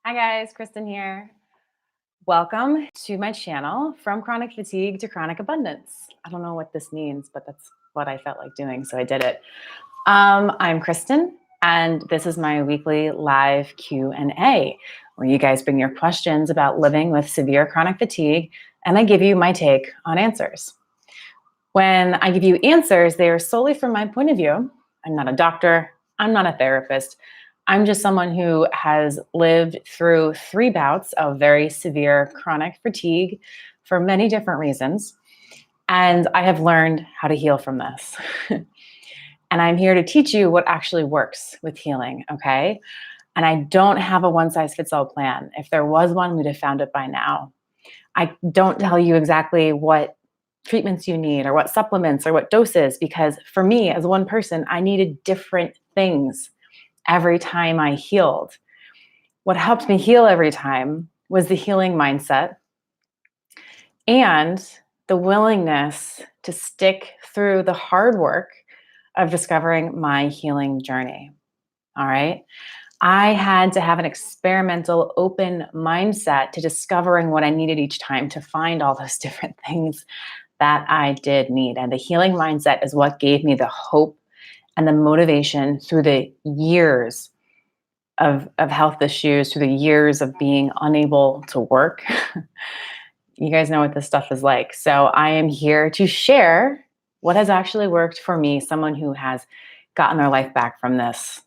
Hi guys, Kristin here. Welcome to my channel, From Chronic Fatigue to Chronic Abundance. I don't know what this means, but that's what I felt like doing, so I did it. I'm Kristin, and this is my weekly live Q&A, where you guys bring your questions about living with severe chronic fatigue, and I give you my take on answers. When I give you answers, they are solely from my point of view. I'm not a doctor, I'm not a therapist. I'm just someone who has lived through 3 bouts of very severe chronic fatigue for many different reasons. And I have learned how to heal from this. And I'm here to teach you what actually works with healing, okay? And I don't have a one-size-fits-all plan. If there was one, we'd have found it by now. I don't tell you exactly what treatments you need or what supplements or what doses, because for me, as one person, I needed different things every time I healed. What helped me heal every time was the healing mindset and the willingness to stick through the hard work of discovering my healing journey. All right. I had to have an experimental, open mindset to discovering what I needed each time to find all those different things that I did need. And the healing mindset is what gave me the hope and the motivation through the years of health issues, through the years of being unable to work. You guys know what this stuff is like. So I am here to share what has actually worked for me, someone who has gotten their life back from this.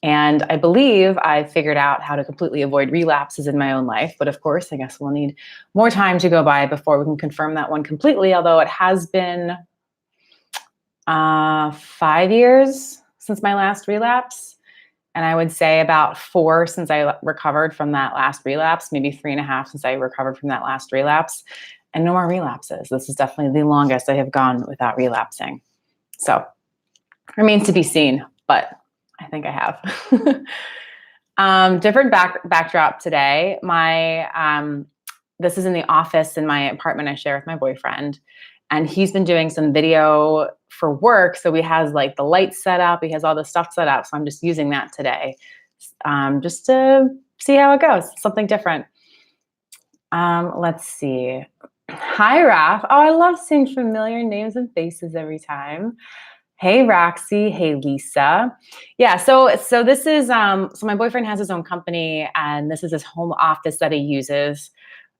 And I believe I've figured out how to completely avoid relapses in my own life. But of course, I guess we'll need more time to go by before we can confirm that one completely, although it has been 5 years since my last relapse. And I would say about 4 since I recovered from that last relapse, maybe 3.5 since I recovered from that last relapse, and no more relapses. This is definitely the longest I have gone without relapsing. So remains to be seen, but I think I have. Different backdrop today. This is in the office in my apartment I share with my boyfriend. And he's been doing some video for work. So he has like the lights set up. He has all the stuff set up. So I'm just using that today just to see how it goes. Something different. Let's see. Hi, Raph. Oh, I love seeing familiar names and faces every time. Hey, Roxy. Hey, Lisa. Yeah, so this is, so my boyfriend has his own company and this is his home office that he uses.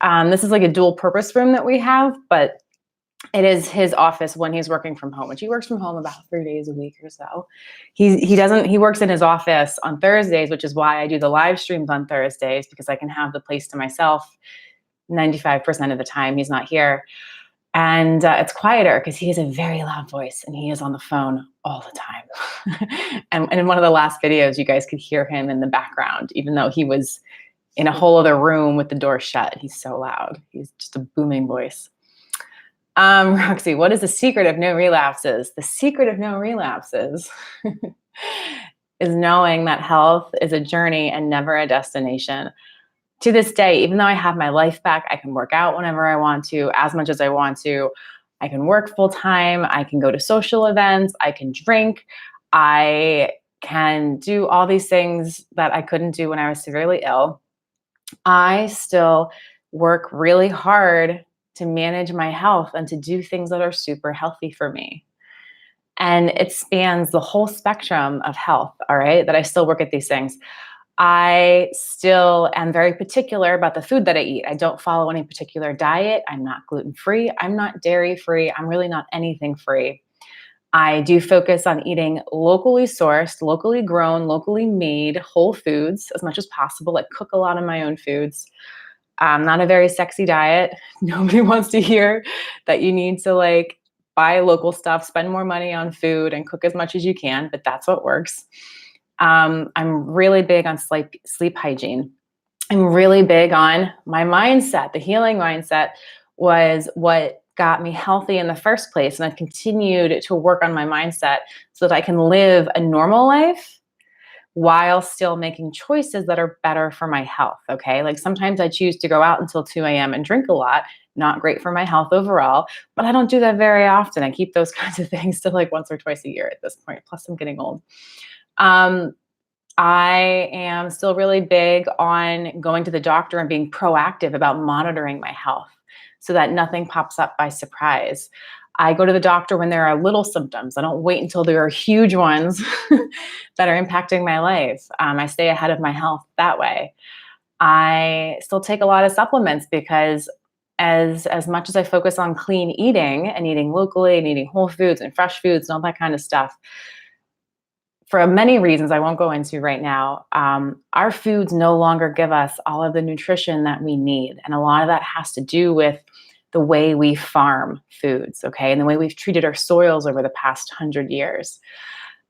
This is like a dual purpose room that we have, but it is his office when he's working from home, which he works from home about 3 days a week or so. He works in his office on Thursdays, which is why I do the live streams on Thursdays, because I can have the place to myself 95% of the time he's not here. And it's quieter because he has a very loud voice and he is on the phone all the time. and in one of the last videos, you guys could hear him in the background, even though he was in a whole other room with the door shut. He's so loud. He's just a booming voice. Roxy, what is the secret of no relapses? The secret of no relapses is knowing that health is a journey and never a destination. To this day, even though I have my life back, I can work out whenever I want to, as much as I want to. I can work full time. I can go to social events. I can drink. I can do all these things that I couldn't do when I was severely ill. I still work really hard to manage my health and to do things that are super healthy for me. And it spans the whole spectrum of health, all right, that I still work at these things. I still am very particular about the food that I eat. I don't follow any particular diet. I'm not gluten-free. I'm not dairy-free. I'm really not anything free. I do focus on eating locally sourced, locally grown, locally made whole foods as much as possible. I cook a lot of my own foods. Not a very sexy diet. Nobody wants to hear that you need to like buy local stuff, spend more money on food and cook as much as you can, but that's what works. I'm really big on sleep hygiene. I'm really big on my mindset. The healing mindset was what got me healthy in the first place. And I've continued to work on my mindset so that I can live a normal life while still making choices that are better for my health, okay? Like sometimes I choose to go out until 2 a.m. and drink a lot, not great for my health overall, but I don't do that very often. I keep those kinds of things to like once or twice a year at this point, plus I'm getting old. I am still really big on going to the doctor and being proactive about monitoring my health so that nothing pops up by surprise. I go to the doctor when there are little symptoms. I don't wait until there are huge ones that are impacting my life. I stay ahead of my health that way. I still take a lot of supplements because as much as I focus on clean eating and eating locally and eating whole foods and fresh foods and all that kind of stuff, for many reasons I won't go into right now, our foods no longer give us all of the nutrition that we need. And a lot of that has to do with the way we farm foods, okay, and the way we've treated our soils over the past 100 years.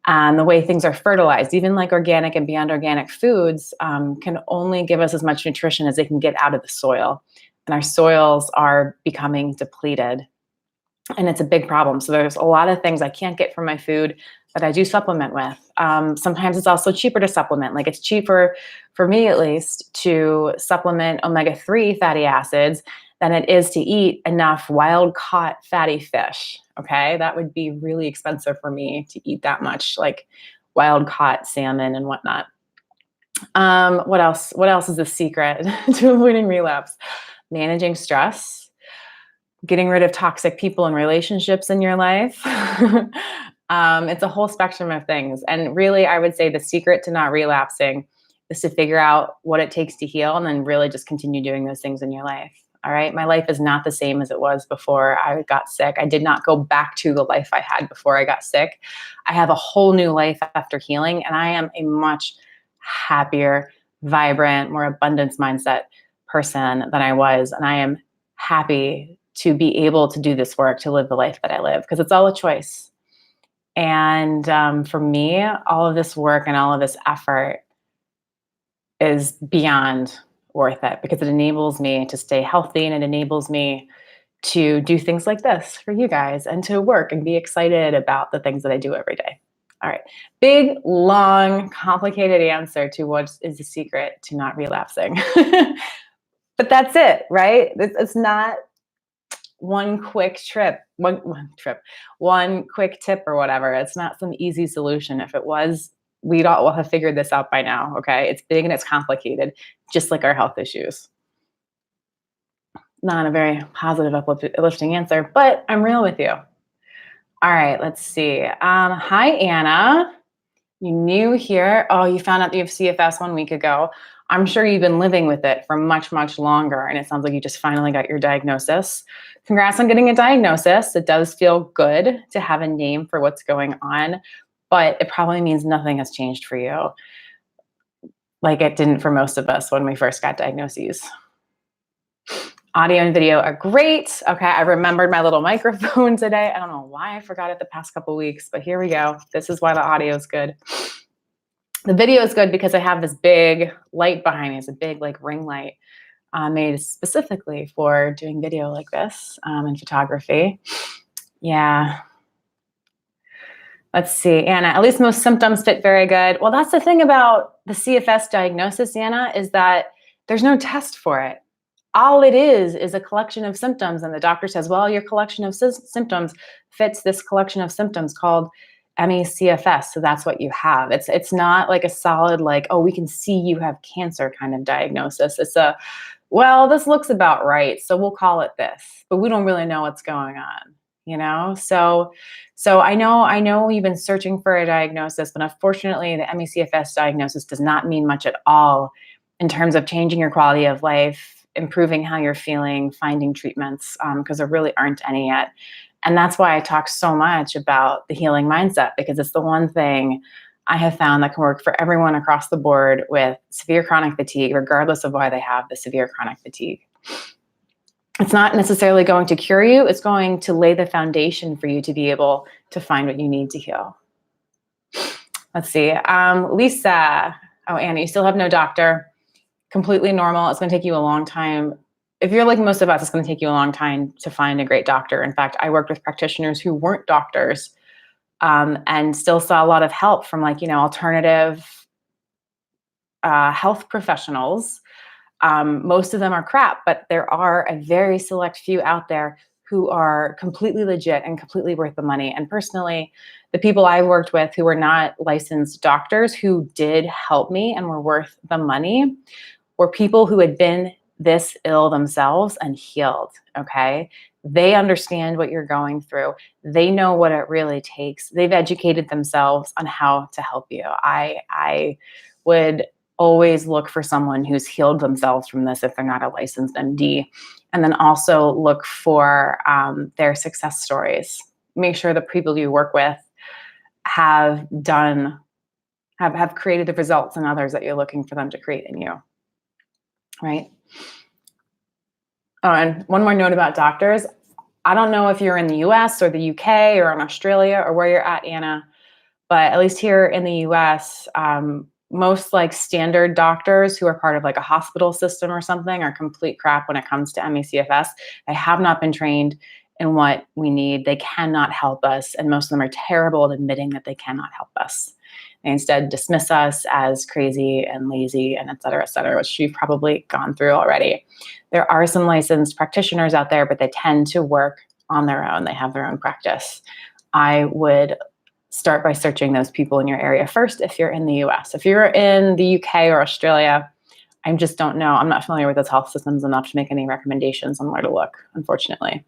And the way things are fertilized, even like organic and beyond organic foods, can only give us as much nutrition as they can get out of the soil. And our soils are becoming depleted. And it's a big problem. So there's a lot of things I can't get from my food that I do supplement with. Sometimes it's also cheaper to supplement. Like it's cheaper, for me at least, to supplement omega-3 fatty acids than it is to eat enough wild caught fatty fish. Okay, that would be really expensive for me to eat that much, like wild caught salmon and whatnot. What else? What else is the secret to avoiding relapse? Managing stress, getting rid of toxic people and relationships in your life. It's a whole spectrum of things. And really, I would say the secret to not relapsing is to figure out what it takes to heal and then really just continue doing those things in your life. All right. My life is not the same as it was before I got sick. I did not go back to the life I had before I got sick. I have a whole new life after healing, and I am a much happier, vibrant, more abundance mindset person than I was. And I am happy to be able to do this work, to live the life that I live, because it's all a choice. And for me, all of this work and all of this effort is beyond worth it because it enables me to stay healthy, and it enables me to do things like this for you guys and to work and be excited about the things that I do every day. All right. Big, long, complicated answer to what is the secret to not relapsing. But that's it, right? It's not one quick one quick tip or whatever. It's not some easy solution. If it was, we'd all have figured this out by now. Okay. It's big and it's complicated, just like our health issues. Not a very positive, uplifting answer, but I'm real with you. All right. Let's see. Hi, Anna. You new here. Oh, you found out you have CFS 1 week ago. I'm sure you've been living with it for much, much longer. And it sounds like you just finally got your diagnosis. Congrats on getting a diagnosis. It does feel good to have a name for what's going on, but it probably means nothing has changed for you, like it didn't for most of us when we first got diagnoses. Audio and video are great. Okay, I remembered my little microphone today. I don't know why I forgot it the past couple weeks, but here we go. This is why the audio is good. The video is good because I have this big light behind me. It's a big like ring light made specifically for doing video like this and photography. Yeah. Let's see, Anna, at least most symptoms fit very good. Well, that's the thing about the CFS diagnosis, Anna, is that there's no test for it. All it is a collection of symptoms. And the doctor says, well, your collection of symptoms fits this collection of symptoms called ME/CFS. So that's what you have. It's not like a solid, like, oh, we can see you have cancer kind of diagnosis. It's a, well, this looks about right, so we'll call it this, but we don't really know what's going on, you know? So I know you've been searching for a diagnosis, but unfortunately the ME/CFS diagnosis does not mean much at all in terms of changing your quality of life, improving how you're feeling, finding treatments, because there really aren't any yet. And that's why I talk so much about the healing mindset, because it's the one thing I have found that can work for everyone across the board with severe chronic fatigue, regardless of why they have the severe chronic fatigue. It's not necessarily going to cure you. It's going to lay the foundation for you to be able to find what you need to heal. Let's see. Lisa. Oh, Anna, you still have no doctor. Completely normal. It's going to take you a long time. If you're like most of us, it's going to take you a long time to find a great doctor. In fact, I worked with practitioners who weren't doctors and still saw a lot of help from alternative health professionals. Most of them are crap, but there are a very select few out there who are completely legit and completely worth the money. And personally, the people I've worked with who were not licensed doctors who did help me and were worth the money were people who had been this ill themselves and healed. Okay. They understand what you're going through. They know what it really takes. They've educated themselves on how to help you. I would always look for someone who's healed themselves from this if they're not a licensed MD. And then also look for their success stories. Make sure the people you work with have created the results in others that you're looking for them to create in you. Right? Oh, and one more note about doctors. I don't know if you're in the US or the UK or in Australia or where you're at, Anna, but at least here in the US, most like standard doctors who are part of like a hospital system or something are complete crap when it comes to ME/CFS. They have not been trained in what we need. They cannot help us. And most of them are terrible at admitting that they cannot help us. They instead dismiss us as crazy and lazy and et cetera, which you've probably gone through already. There are some licensed practitioners out there, but they tend to work on their own. They have their own practice. I would start by searching those people in your area first if you're in the US. If you're in the UK or Australia, I just don't know. I'm not familiar with those health systems enough to make any recommendations on where to look, unfortunately.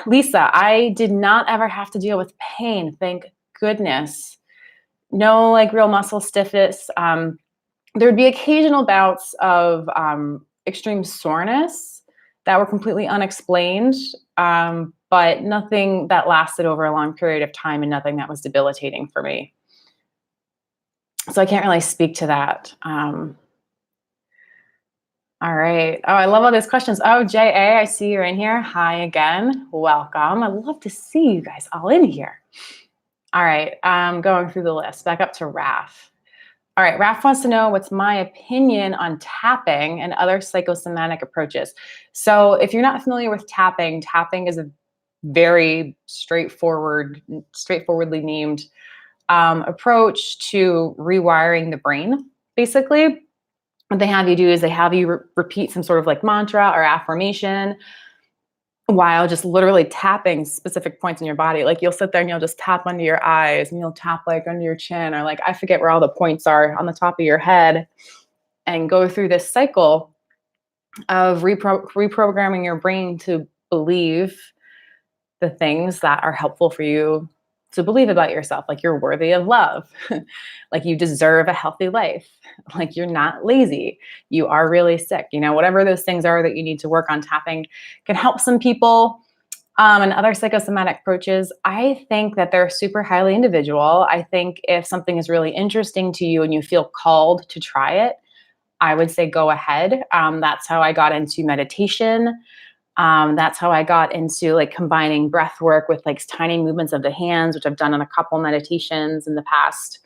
Lisa, I did not ever have to deal with pain, thank goodness. No like real muscle stiffness. There would be occasional bouts of extreme soreness that were completely unexplained, but nothing that lasted over a long period of time and nothing that was debilitating for me. So I can't really speak to that. All right. Oh, I love all these questions. Oh, J.A., I see you're in here. Hi again. Welcome. I love to see you guys all in here. All right. Going through the list. Back up to Raf. All right. Raf wants to know what's my opinion on tapping and other psychosomatic approaches. So if you're not familiar with tapping, tapping is a very straightforwardly named approach to rewiring the brain, basically. What they have you do is they have you repeat some sort of like mantra or affirmation while just literally tapping specific points in your body. Like you'll sit there and you'll just tap under your eyes and you'll tap like under your chin or like, I forget where all the points are on the top of your head, and go through this cycle of reprogramming your brain to believe the things that are helpful for you to believe about yourself, like you're worthy of love, like you deserve a healthy life, like you're not lazy, you are really sick, whatever those things are that you need to work on. Tapping can help some people. And other psychosomatic approaches, I think that they're super highly individual. I think if something is really interesting to you and you feel called to try it, I would say go ahead. That's how I got into meditation. That's how I got into like combining breath work with like tiny movements of the hands, which I've done in a couple meditations in the past.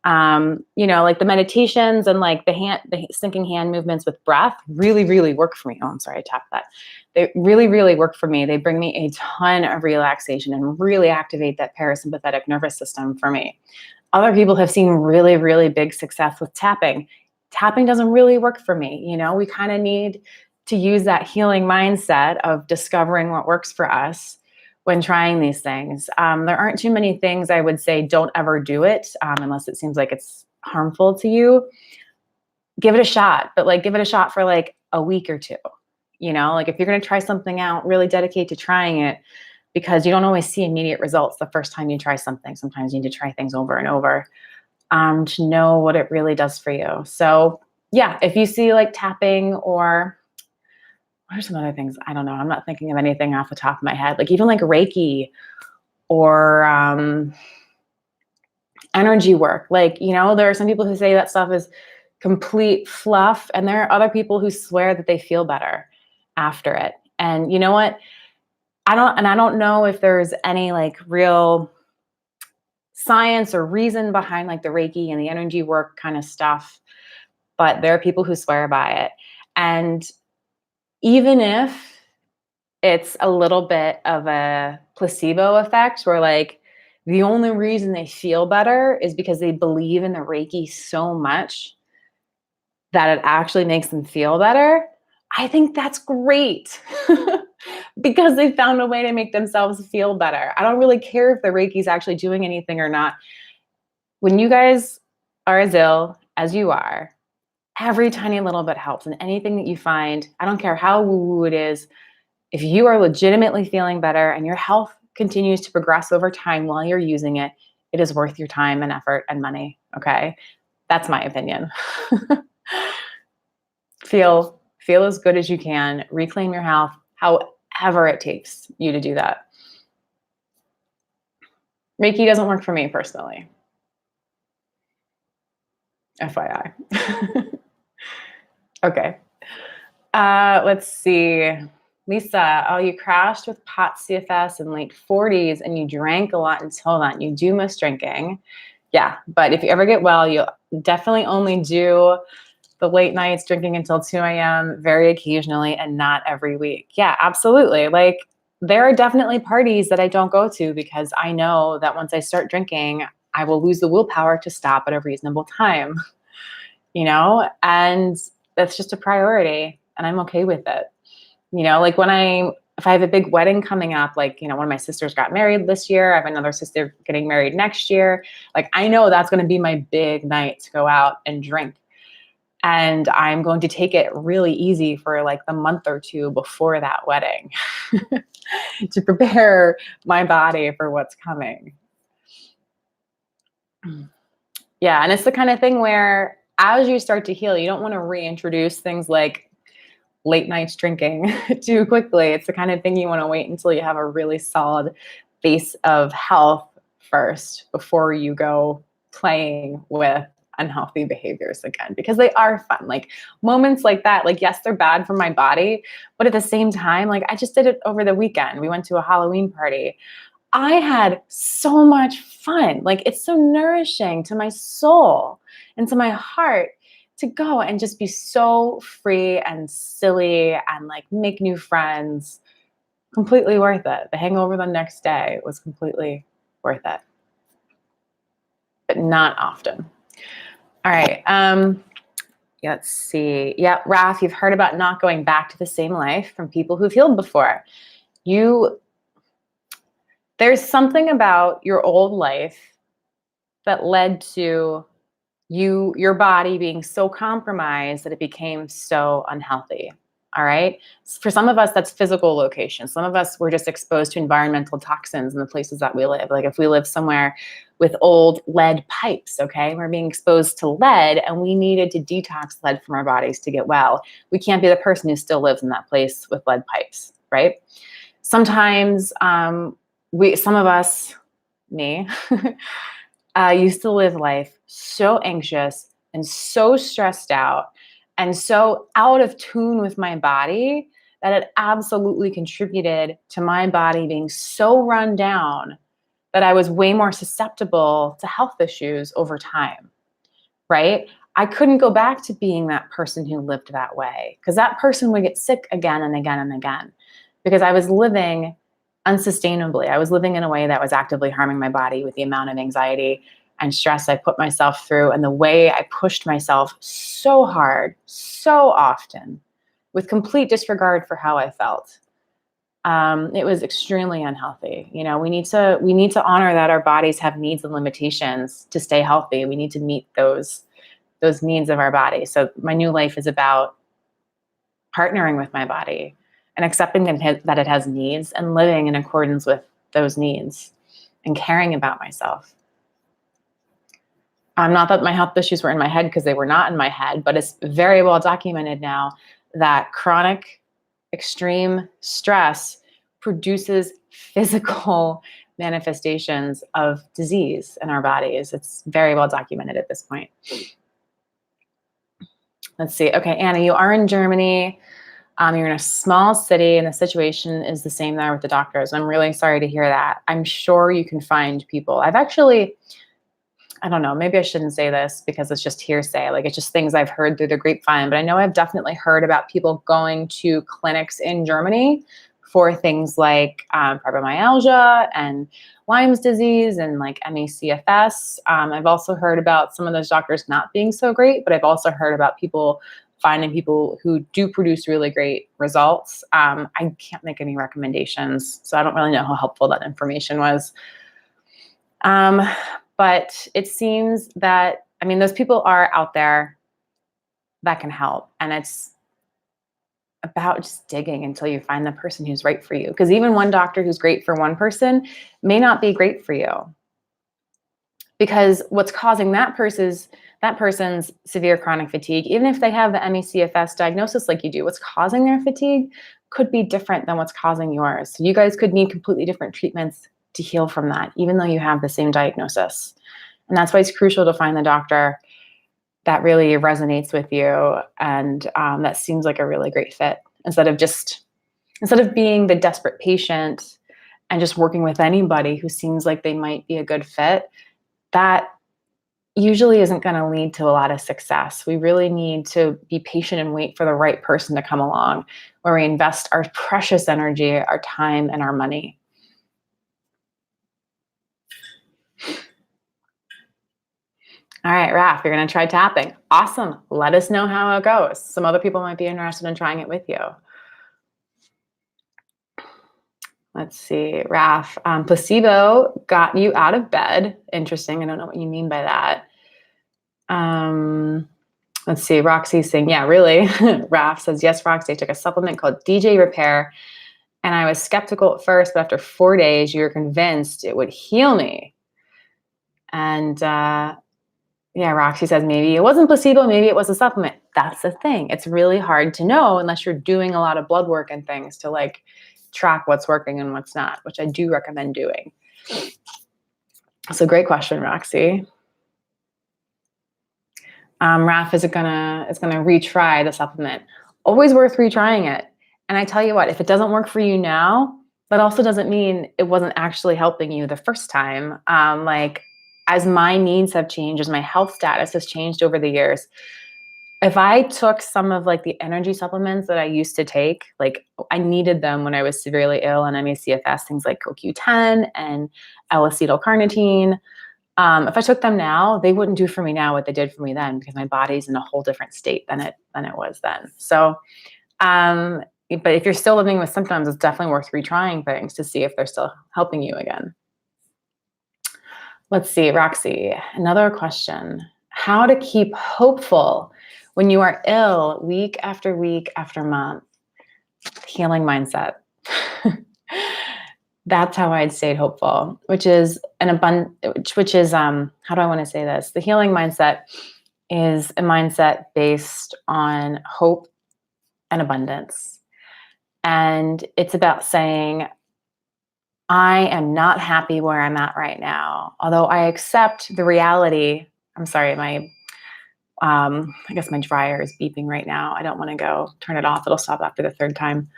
Like the meditations and like the sinking hand movements with breath really, really work for me. Oh, I'm sorry, I tapped that. They really, really work for me. They bring me a ton of relaxation and really activate that parasympathetic nervous system for me. Other people have seen really, really big success with tapping. Tapping doesn't really work for me. We kind of need to use that healing mindset of discovering what works for us when trying these things. There aren't too many things I would say don't ever do it unless it seems like it's harmful to you. Give it a shot, but like give it a shot for like a week or two. Like if you're going to try something out, really dedicate to trying it, because you don't always see immediate results the first time you try something. Sometimes you need to try things over and over to know what it really does for you. So yeah, if you see like tapping or what are some other things? I don't know. I'm not thinking of anything off the top of my head. Like even like Reiki or energy work. Like, there are some people who say that stuff is complete fluff, and there are other people who swear that they feel better after it. And you know what? I don't know if there's any like real science or reason behind like the Reiki and the energy work kind of stuff, but there are people who swear by it. And even if it's a little bit of a placebo effect where like the only reason they feel better is because they believe in the Reiki so much that it actually makes them feel better, I think that's great. because they found a way to make themselves feel better. I don't really care if the Reiki's actually doing anything or not. When you guys are as ill as you are, every tiny little bit helps. And anything that you find, I don't care how woo-woo it is, if you are legitimately feeling better and your health continues to progress over time while you're using it, it is worth your time and effort and money. Okay. That's my opinion. Feel as good as you can, reclaim your health, however it takes you to do that. Reiki doesn't work for me personally. FYI. Okay. Let's see. Lisa, oh, you crashed with pot CFS in late 40s and you drank a lot until then. You do miss drinking. Yeah, but if you ever get well, you'll definitely only do the late nights drinking until 2 a.m. very occasionally and not every week. Yeah, absolutely. Like there are definitely parties that I don't go to because I know that once I start drinking, I will lose the willpower to stop at a reasonable time, and that's just a priority and I'm okay with it. Like if I have a big wedding coming up, like, one of my sisters got married this year. I have another sister getting married next year. Like, I know that's going to be my big night to go out and drink. And I'm going to take it really easy for like the month or two before that wedding to prepare my body for what's coming. Yeah. And it's the kind of thing where as you start to heal, you don't want to reintroduce things like late nights drinking too quickly. It's the kind of thing you want to wait until you have a really solid base of health first before you go playing with unhealthy behaviors again, because they are fun. Like moments like that, like, yes, they're bad for my body, but at the same time, like I just did it over the weekend. We went to a Halloween party. I had so much fun. Like it's so nourishing to my soul and to my heart to go and just be so free and silly and like make new friends. Completely worth it. The hangover the next day was completely worth it, but not often. All right. Let's see. Yeah, Raf, you've heard about not going back to the same life from people who've healed before. There's something about your old life that led to your body being so compromised that it became so unhealthy. All right. For some of us, that's physical location. Some of us were just exposed to environmental toxins in the places that we live. Like if we live somewhere with old lead pipes, okay, we're being exposed to lead and we needed to detox lead from our bodies to get well. We can't be the person who still lives in that place with lead pipes, right? Sometimes some of us, me, used to live life so anxious and so stressed out and so out of tune with my body that it absolutely contributed to my body being so run down that I was way more susceptible to health issues over time, right? I couldn't go back to being that person who lived that way because that person would get sick again and again and again because I was living unsustainably. I was living in a way that was actively harming my body with the amount of anxiety and stress I put myself through and the way I pushed myself so hard, so often, with complete disregard for how I felt. It was extremely unhealthy. We need to honor that our bodies have needs and limitations to stay healthy. We need to meet those needs of our body. So my new life is about partnering with my body and accepting that it has needs and living in accordance with those needs and caring about myself. Not that my health issues were in my head, because they were not in my head, but it's very well documented now that chronic extreme stress produces physical manifestations of disease in our bodies. It's very well documented at this point. Let's see. Okay, Anna, you are in Germany. You're in a small city and the situation is the same there with the doctors. I'm really sorry to hear that. I'm sure you can find people. I don't know, maybe I shouldn't say this because it's just hearsay. Like it's just things I've heard through the grapevine, but I know I've definitely heard about people going to clinics in Germany for things like fibromyalgia and Lyme's disease and like ME/CFS. I've also heard about some of those doctors not being so great, but I've also heard about people finding people who do produce really great results. I can't make any recommendations, so I don't really know how helpful that information was. But it seems that, I mean, those people are out there that can help. And it's about just digging until you find the person who's right for you. Because even one doctor who's great for one person may not be great for you. Because what's causing that person's severe chronic fatigue, even if they have the ME/CFS diagnosis like you do, what's causing their fatigue could be different than what's causing yours. So you guys could need completely different treatments to heal from that, even though you have the same diagnosis. And that's why it's crucial to find the doctor that really resonates with you and that seems like a really great fit, instead of being the desperate patient and just working with anybody who seems like they might be a good fit. That usually isn't going to lead to a lot of success. We really need to be patient and wait for the right person to come along, where we invest our precious energy, our time, and our money. All right, Raf, you're going to try tapping. Awesome. Let us know how it goes. Some other people might be interested in trying it with you. Let's see, Raf. Placebo got you out of bed. Interesting. I don't know what you mean by that. Let's see. Roxy's saying, yeah, really? Raf says, yes, Roxy, I took a supplement called DJ Repair, and I was skeptical at first, but after 4 days, you were convinced it would heal me. And yeah, Roxy says, maybe it wasn't placebo, maybe it was a supplement. That's the thing. It's really hard to know unless you're doing a lot of blood work and things to like track what's working and what's not, which I do recommend doing. So great question, Roxy. Raf is gonna retry the supplement. Always worth retrying it. And I tell you what, if it doesn't work for you now, that also doesn't mean it wasn't actually helping you the first time. Like as my needs have changed, as my health status has changed over the years, if I took some of like the energy supplements that I used to take, like I needed them when I was severely ill and ME/CFS, things like CoQ10 and L-acetylcarnitine. If I took them now, they wouldn't do for me now what they did for me then, because my body's in a whole different state than it was then. So, but if you're still living with symptoms, it's definitely worth retrying things to see if they're still helping you again. Let's see, Roxy, another question. How to keep hopeful when you are ill week after week after month? Healing mindset. That's how I'd stayed hopeful, which is how do I want to say this? The healing mindset is a mindset based on hope and abundance. And it's about saying, I am not happy where I'm at right now. Although I accept the reality. I'm sorry, I guess my dryer is beeping right now. I don't want to go turn it off. It'll stop after the third time.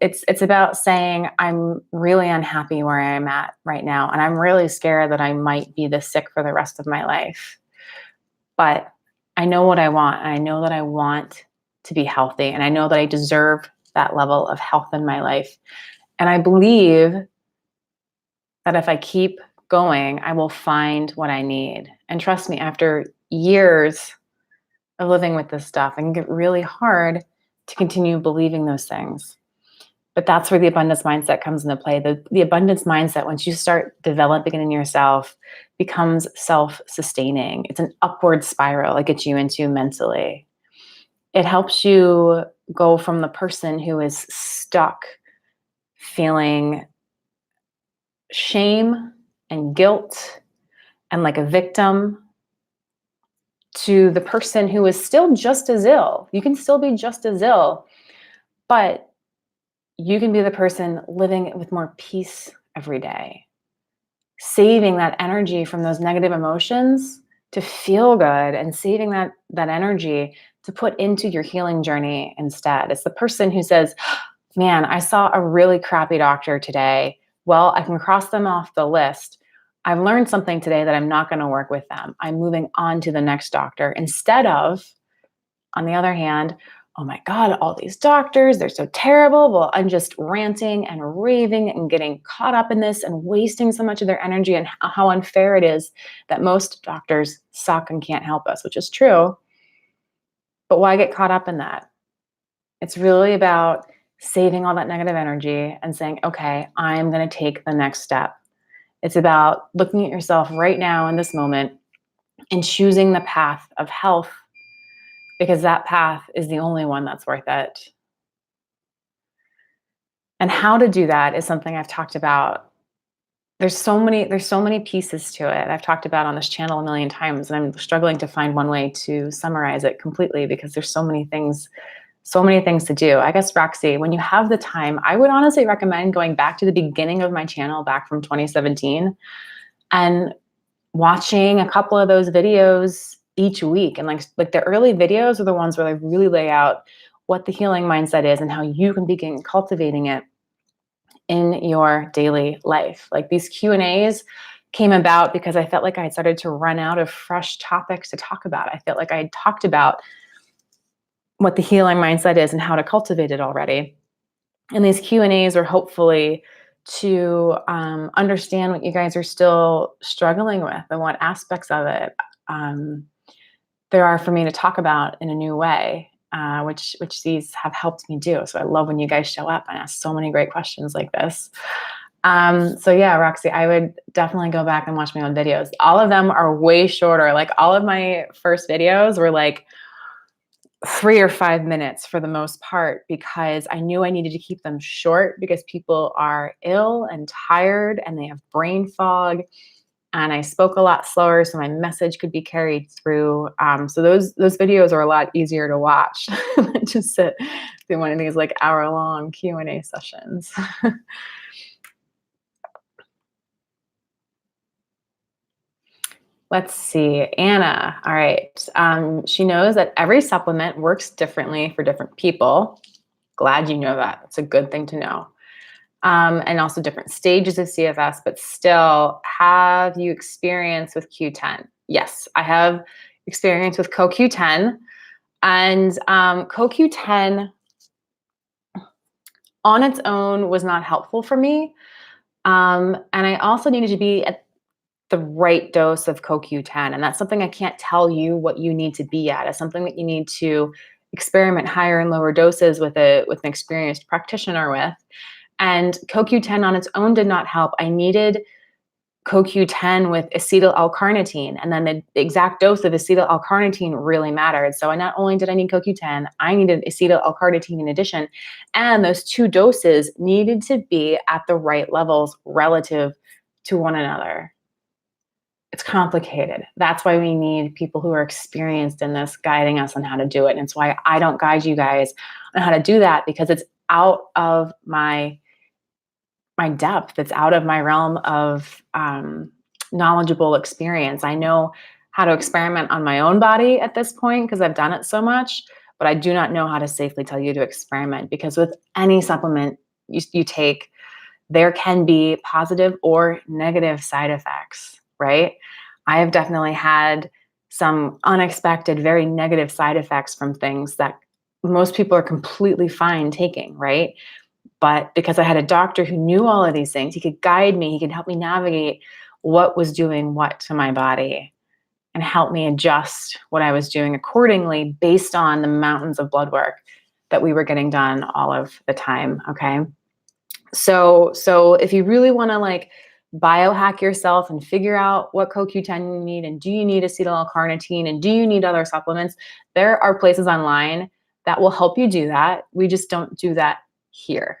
It's about saying, I'm really unhappy where I'm at right now. And I'm really scared that I might be this sick for the rest of my life. But I know what I want. And I know that I want to be healthy. And I know that I deserve that level of health in my life. And I believe that if I keep going, I will find what I need. And trust me, after years of living with this stuff, it can get really hard to continue believing those things. But that's where the abundance mindset comes into play. The abundance mindset, once you start developing it in yourself, becomes self-sustaining. It's an upward spiral it gets you into mentally. It helps you go from the person who is stuck feeling shame and guilt and like a victim to the person who is still just as ill. You can still be just as ill, but you can be the person living with more peace every day, saving that energy from those negative emotions to feel good and saving that energy to put into your healing journey instead. It's the person who says, man, I saw a really crappy doctor today. Well, I can cross them off the list. I've learned something today that I'm not going to work with them. I'm moving on to the next doctor instead of, on the other hand, oh my God, all these doctors, they're so terrible. Well, I'm just ranting and raving and getting caught up in this and wasting so much of their energy, and how unfair it is that most doctors suck and can't help us, which is true. But why get caught up in that? It's really about saving all that negative energy and saying, okay, I'm going to take the next step. It's about looking at yourself right now in this moment and choosing the path of health, because that path is the only one that's worth it. And how to do that is something I've talked about. There's so many pieces to it. I've talked about on this channel a million times, and I'm struggling to find one way to summarize it completely because there's so many things to do. I guess, Roxy, when you have the time, I would honestly recommend going back to the beginning of my channel back from 2017 and watching a couple of those videos each week. And like the early videos are the ones where I really lay out what the healing mindset is and how you can begin cultivating it in your daily life. Like these Q&As came about because I felt like I had started to run out of fresh topics to talk about. I felt like I had talked about what the healing mindset is and how to cultivate it already. And these Q&As are hopefully to understand what you guys are still struggling with and what aspects of it there are for me to talk about in a new way, which these have helped me do. So I love when you guys show up and ask so many great questions like this. So yeah, Roxy, I would definitely go back and watch my own videos. All of them are way shorter. Like all of my first videos were like 3 or 5 minutes for the most part, because I knew I needed to keep them short because people are ill and tired and they have brain fog. And I spoke a lot slower so my message could be carried through. So those videos are a lot easier to watch than just sit through one of these like hour-long Q&A sessions. Let's see, Anna. All right. She knows that every supplement works differently for different people. Glad you know that. It's a good thing to know. And also different stages of CFS, but still, have you experience with Q10? Yes, I have experience with CoQ10. And CoQ10 on its own was not helpful for me. And I also needed to be at the right dose of CoQ10. And that's something I can't tell you what you need to be at. It's something that you need to experiment higher and lower doses with an experienced practitioner with. And CoQ10 on its own did not help. I needed CoQ10 with acetyl L-carnitine, and then the exact dose of acetyl L-carnitine really mattered. So not only did I need CoQ10, I needed acetyl L-carnitine in addition. And those two doses needed to be at the right levels relative to one another. It's complicated. That's why we need people who are experienced in this guiding us on how to do it. And it's why I don't guide you guys on how to do that, because it's out of my depth. It's out of my realm of knowledgeable experience. I know how to experiment on my own body at this point because I've done it so much, but I do not know how to safely tell you to experiment, because with any supplement you take, there can be positive or negative side effects, right? I have definitely had some unexpected, very negative side effects from things that most people are completely fine taking, right? But because I had a doctor who knew all of these things, he could guide me, he could help me navigate what was doing what to my body and help me adjust what I was doing accordingly based on the mountains of blood work that we were getting done all of the time, okay? So if you really want to like biohack yourself and figure out what CoQ10 you need, and do you need acetyl L-carnitine, and do you need other supplements, there are places online that will help you do that. We just don't do that here.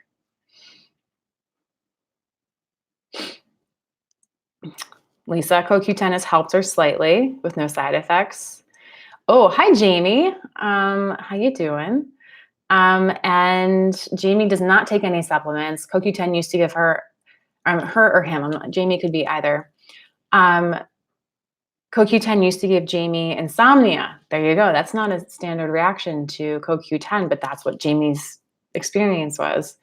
Lisa, CoQ10 has helped her slightly with no side effects. Oh, hi, Jamie. How you doing? And Jamie does not take any supplements. CoQ10 used to give her, her or him, Jamie could be either. CoQ10 used to give Jamie insomnia. There you go. That's not a standard reaction to CoQ10, but that's what Jamie's experience was.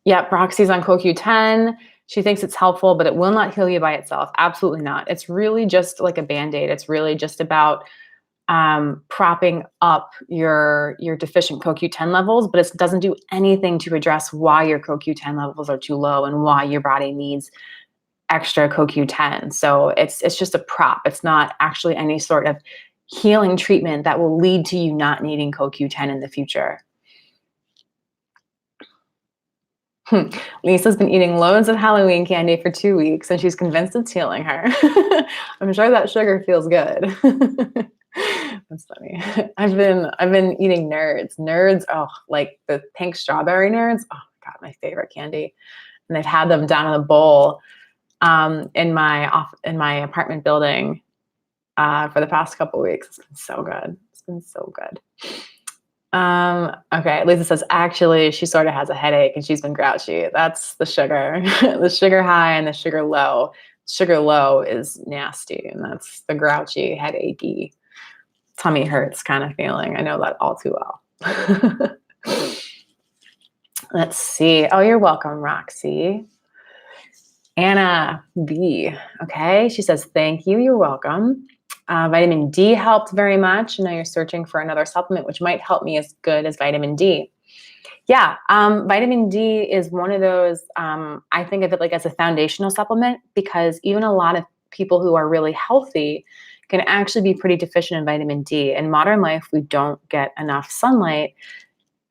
Yeah, Roxy's on CoQ10. She thinks it's helpful, but it will not heal you by itself. Absolutely not. It's really just like a Band-Aid. It's really just about propping up your deficient CoQ10 levels, but it doesn't do anything to address why your CoQ10 levels are too low and why your body needs extra CoQ10. So it's just a prop. It's not actually any sort of healing treatment that will lead to you not needing CoQ10 in the future. Lisa's been eating loads of Halloween candy for 2 weeks and she's convinced it's healing her. I'm sure that sugar feels good. That's funny. I've been eating nerds. Nerds, oh, like the pink strawberry nerds. Oh God, my favorite candy. And I've had them down in the bowl in my apartment building for the past couple of weeks. It's been so good. It's been so good. Okay, Lisa says, actually, she sort of has a headache and she's been grouchy. That's the sugar. The sugar high and the sugar low. Sugar low is nasty, and that's the grouchy, headachy, tummy hurts kind of feeling. I know that all too well. Let's see. Oh, you're welcome, Roxy. Anna B. Okay, she says, thank you. You're welcome. Vitamin D helped very much. I know you're searching for another supplement which might help me as good as vitamin D. Yeah, vitamin D is one of those, I think of it like as a foundational supplement, because even a lot of people who are really healthy can actually be pretty deficient in vitamin D. In modern life, we don't get enough sunlight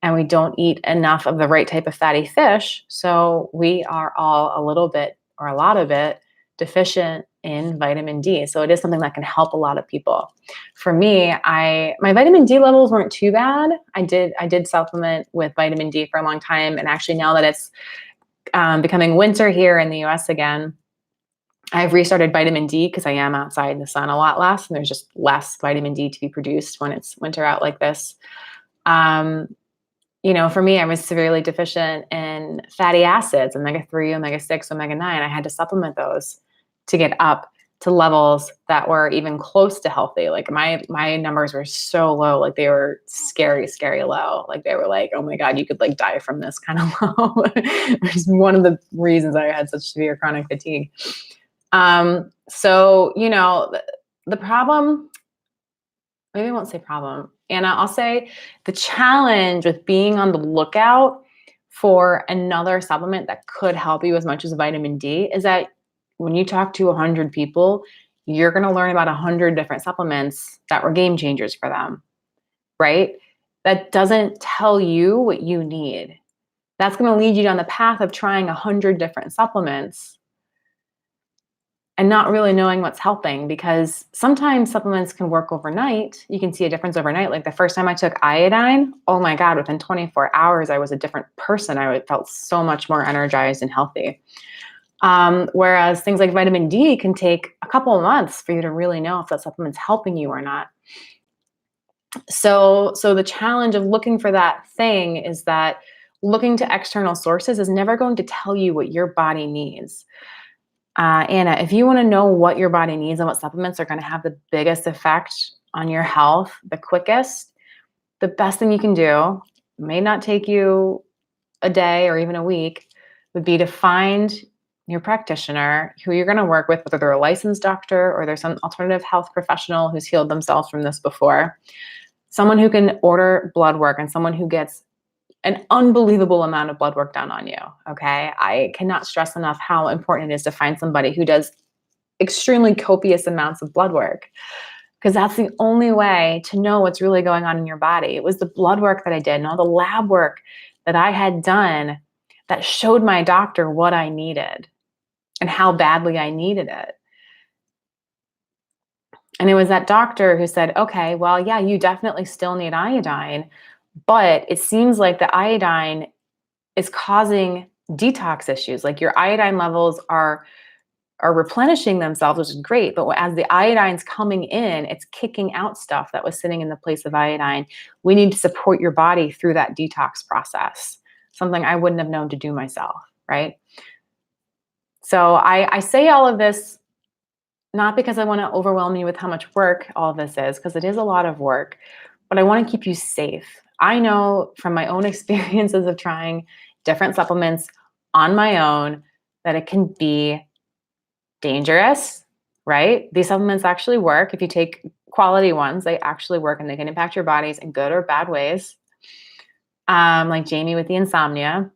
and we don't eat enough of the right type of fatty fish. So we are all a little bit or a lot of it deficient in vitamin D. So it is something that can help a lot of people. For me, my vitamin D levels weren't too bad. I did supplement with vitamin D for a long time. And actually now that it's becoming winter here in the US again, I've restarted vitamin D because I am outside in the sun a lot less, and there's just less vitamin D to be produced when it's winter out like this. For me, I was severely deficient in fatty acids, omega-3, omega-6, omega-9. I had to supplement those to get up to levels that were even close to healthy. Like my numbers were so low, like they were scary, scary low. Like they were like, oh my God, you could like die from this kind of low. Which is one of the reasons I had such severe chronic fatigue. So, the problem, maybe I won't say problem, Anna, I'll say the challenge with being on the lookout for another supplement that could help you as much as vitamin D is that when you talk to 100 people, you're going to learn about 100 different supplements that were game changers for them, right? That doesn't tell you what you need. That's going to lead you down the path of trying 100 different supplements and not really knowing what's helping, because sometimes supplements can work overnight. You can see a difference overnight. Like the first time I took iodine, oh my God, within 24 hours, I was a different person. I felt so much more energized and healthy. Whereas things like vitamin D can take a couple of months for you to really know if that supplement's helping you or not. So the challenge of looking for that thing is that looking to external sources is never going to tell you what your body needs. Anna, if you want to know what your body needs and what supplements are going to have the biggest effect on your health the quickest, the best thing you can do, may not take you a day or even a week, would be to find your practitioner who you're going to work with, whether they're a licensed doctor or there's some alternative health professional who's healed themselves from this before, someone who can order blood work and someone who gets an unbelievable amount of blood work done on you. Okay. I cannot stress enough how important it is to find somebody who does extremely copious amounts of blood work, because that's the only way to know what's really going on in your body. It was the blood work that I did and all the lab work that I had done that showed my doctor what I needed and how badly I needed it. And it was that doctor who said, okay, well, yeah, you definitely still need iodine, but it seems like the iodine is causing detox issues. Like your iodine levels are replenishing themselves, which is great. But as the iodine's coming in, it's kicking out stuff that was sitting in the place of iodine. We need to support your body through that detox process, something I wouldn't have known to do myself, right? So I say all of this not because I want to overwhelm you with how much work all of this is, because it is a lot of work, but I want to keep you safe. I know from my own experiences of trying different supplements on my own that it can be dangerous, right? These supplements actually work. If you take quality ones, they actually work and they can impact your bodies in good or bad ways. Like Jamie with the insomnia.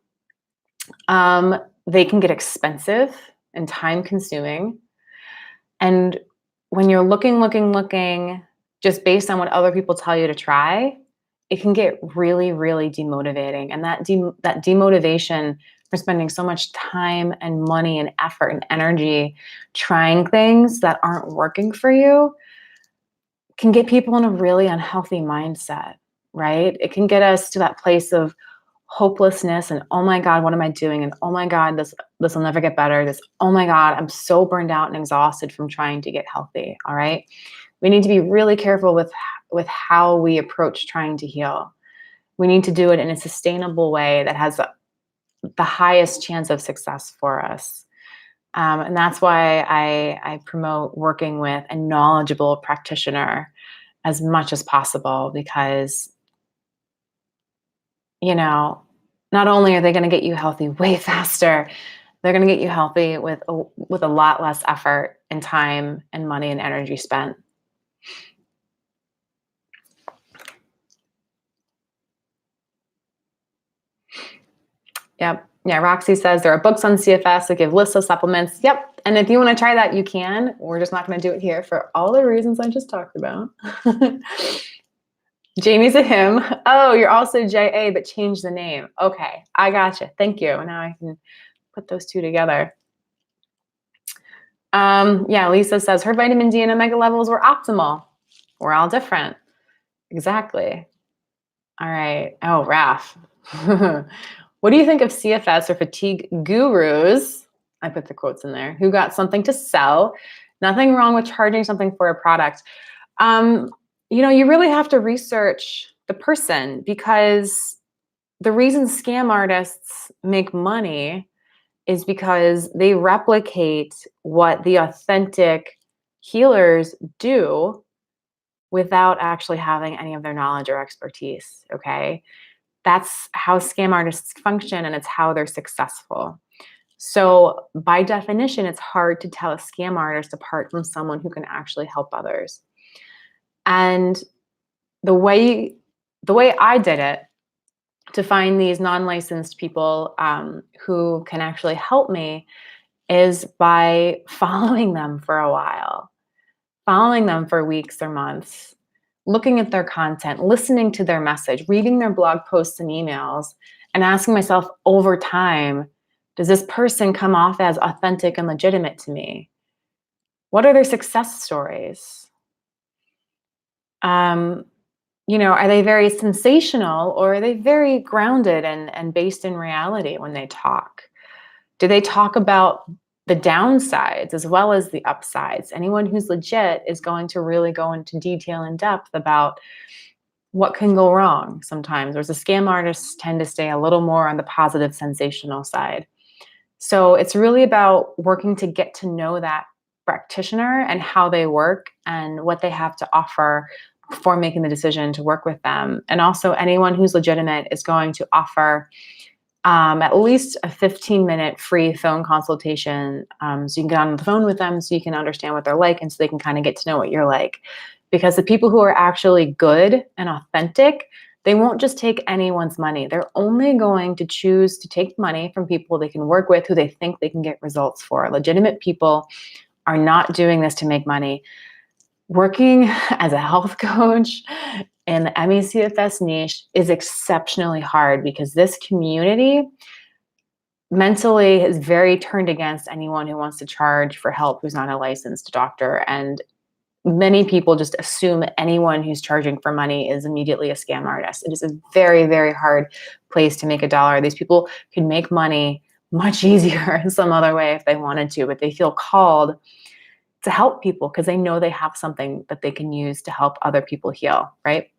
They can get expensive and time consuming. And when you're looking just based on what other people tell you to try, it can get really, really demotivating. And that demotivation for spending so much time and money and effort and energy trying things that aren't working for you can get people in a really unhealthy mindset, right? It can get us to that place of hopelessness and, oh my God, what am I doing? And oh my God, this will never get better. Oh my God, I'm so burned out and exhausted from trying to get healthy. All right. We need to be really careful with how we approach trying to heal. We need to do it in a sustainable way that has the highest chance of success for us. And that's why I promote working with a knowledgeable practitioner as much as possible, because, not only are they going to get you healthy way faster, they're going to get you healthy with a lot less effort and time and money and energy spent. Yep. Yeah, Roxy says there are books on CFS that give lists of supplements. Yep. And if you want to try that, you can. We're just not going to do it here for all the reasons I just talked about. Jamie's a him. Oh, you're also JA, but change the name. Okay, I gotcha. Thank you. Now I can put those two together. Yeah, Lisa says her vitamin D and omega levels were optimal. We're all different. Exactly. All right. Oh, Raf. What do you think of CFS or fatigue gurus? I put the quotes in there. Who got something to sell? Nothing wrong with charging something for a product. You really have to research the person, because the reason scam artists make money is because they replicate what the authentic healers do without actually having any of their knowledge or expertise, okay? That's how scam artists function, and it's how they're successful. So by definition, it's hard to tell a scam artist apart from someone who can actually help others. And the way I did it to find these non-licensed people who can actually help me is by following them for a while, following them for weeks or months, looking at their content, listening to their message, reading their blog posts and emails, and asking myself over time, does this person come off as authentic and legitimate to me? What are their success stories? Are they very sensational, or are they very grounded and based in reality when they talk? Do they talk about the downsides as well as the upsides? Anyone who's legit is going to really go into detail and depth about what can go wrong sometimes, whereas the scam artists tend to stay a little more on the positive, sensational side. So it's really about working to get to know that practitioner and how they work and what they have to offer before making the decision to work with them. And also, anyone who's legitimate is going to offer at least a 15-minute free phone consultation. So you can get on the phone with them so you can understand what they're like, and so they can kind of get to know what you're like. Because the people who are actually good and authentic, they won't just take anyone's money. They're only going to choose to take money from people they can work with, who they think they can get results for. Legitimate people are not doing this to make money. Working as a health coach in the ME/CFS niche is exceptionally hard, because this community mentally is very turned against anyone who wants to charge for help who's not a licensed doctor. And many people just assume anyone who's charging for money is immediately a scam artist. It is a very, very hard place to make a dollar. These people can make money much easier in some other way if they wanted to, but they feel called to help people because they know they have something that they can use to help other people heal, right?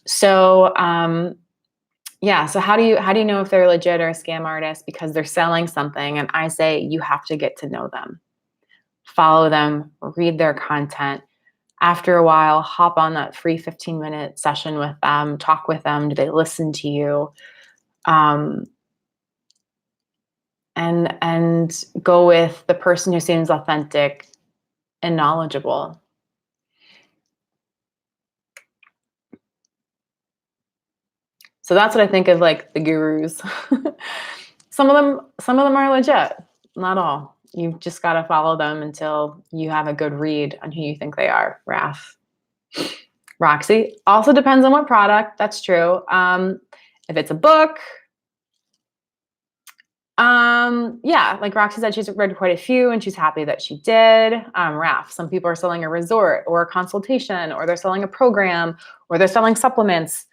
So, so how do you know if they're legit or a scam artist? Because they're selling something, and I say you have to get to know them, follow them, read their content. After a while, hop on that free 15-minute session with them, talk with them. Do they listen to you? And go with the person who seems authentic and knowledgeable. So that's what I think of, like, the gurus. Some of them are legit, not all. You've just got to follow them until you have a good read on who you think they are, Raf. Roxy, also depends on what product. That's true. If it's a book, yeah, like Roxy said, she's read quite a few and she's happy that she did. Raf, some people are selling a resort or a consultation, or they're selling a program, or they're selling supplements.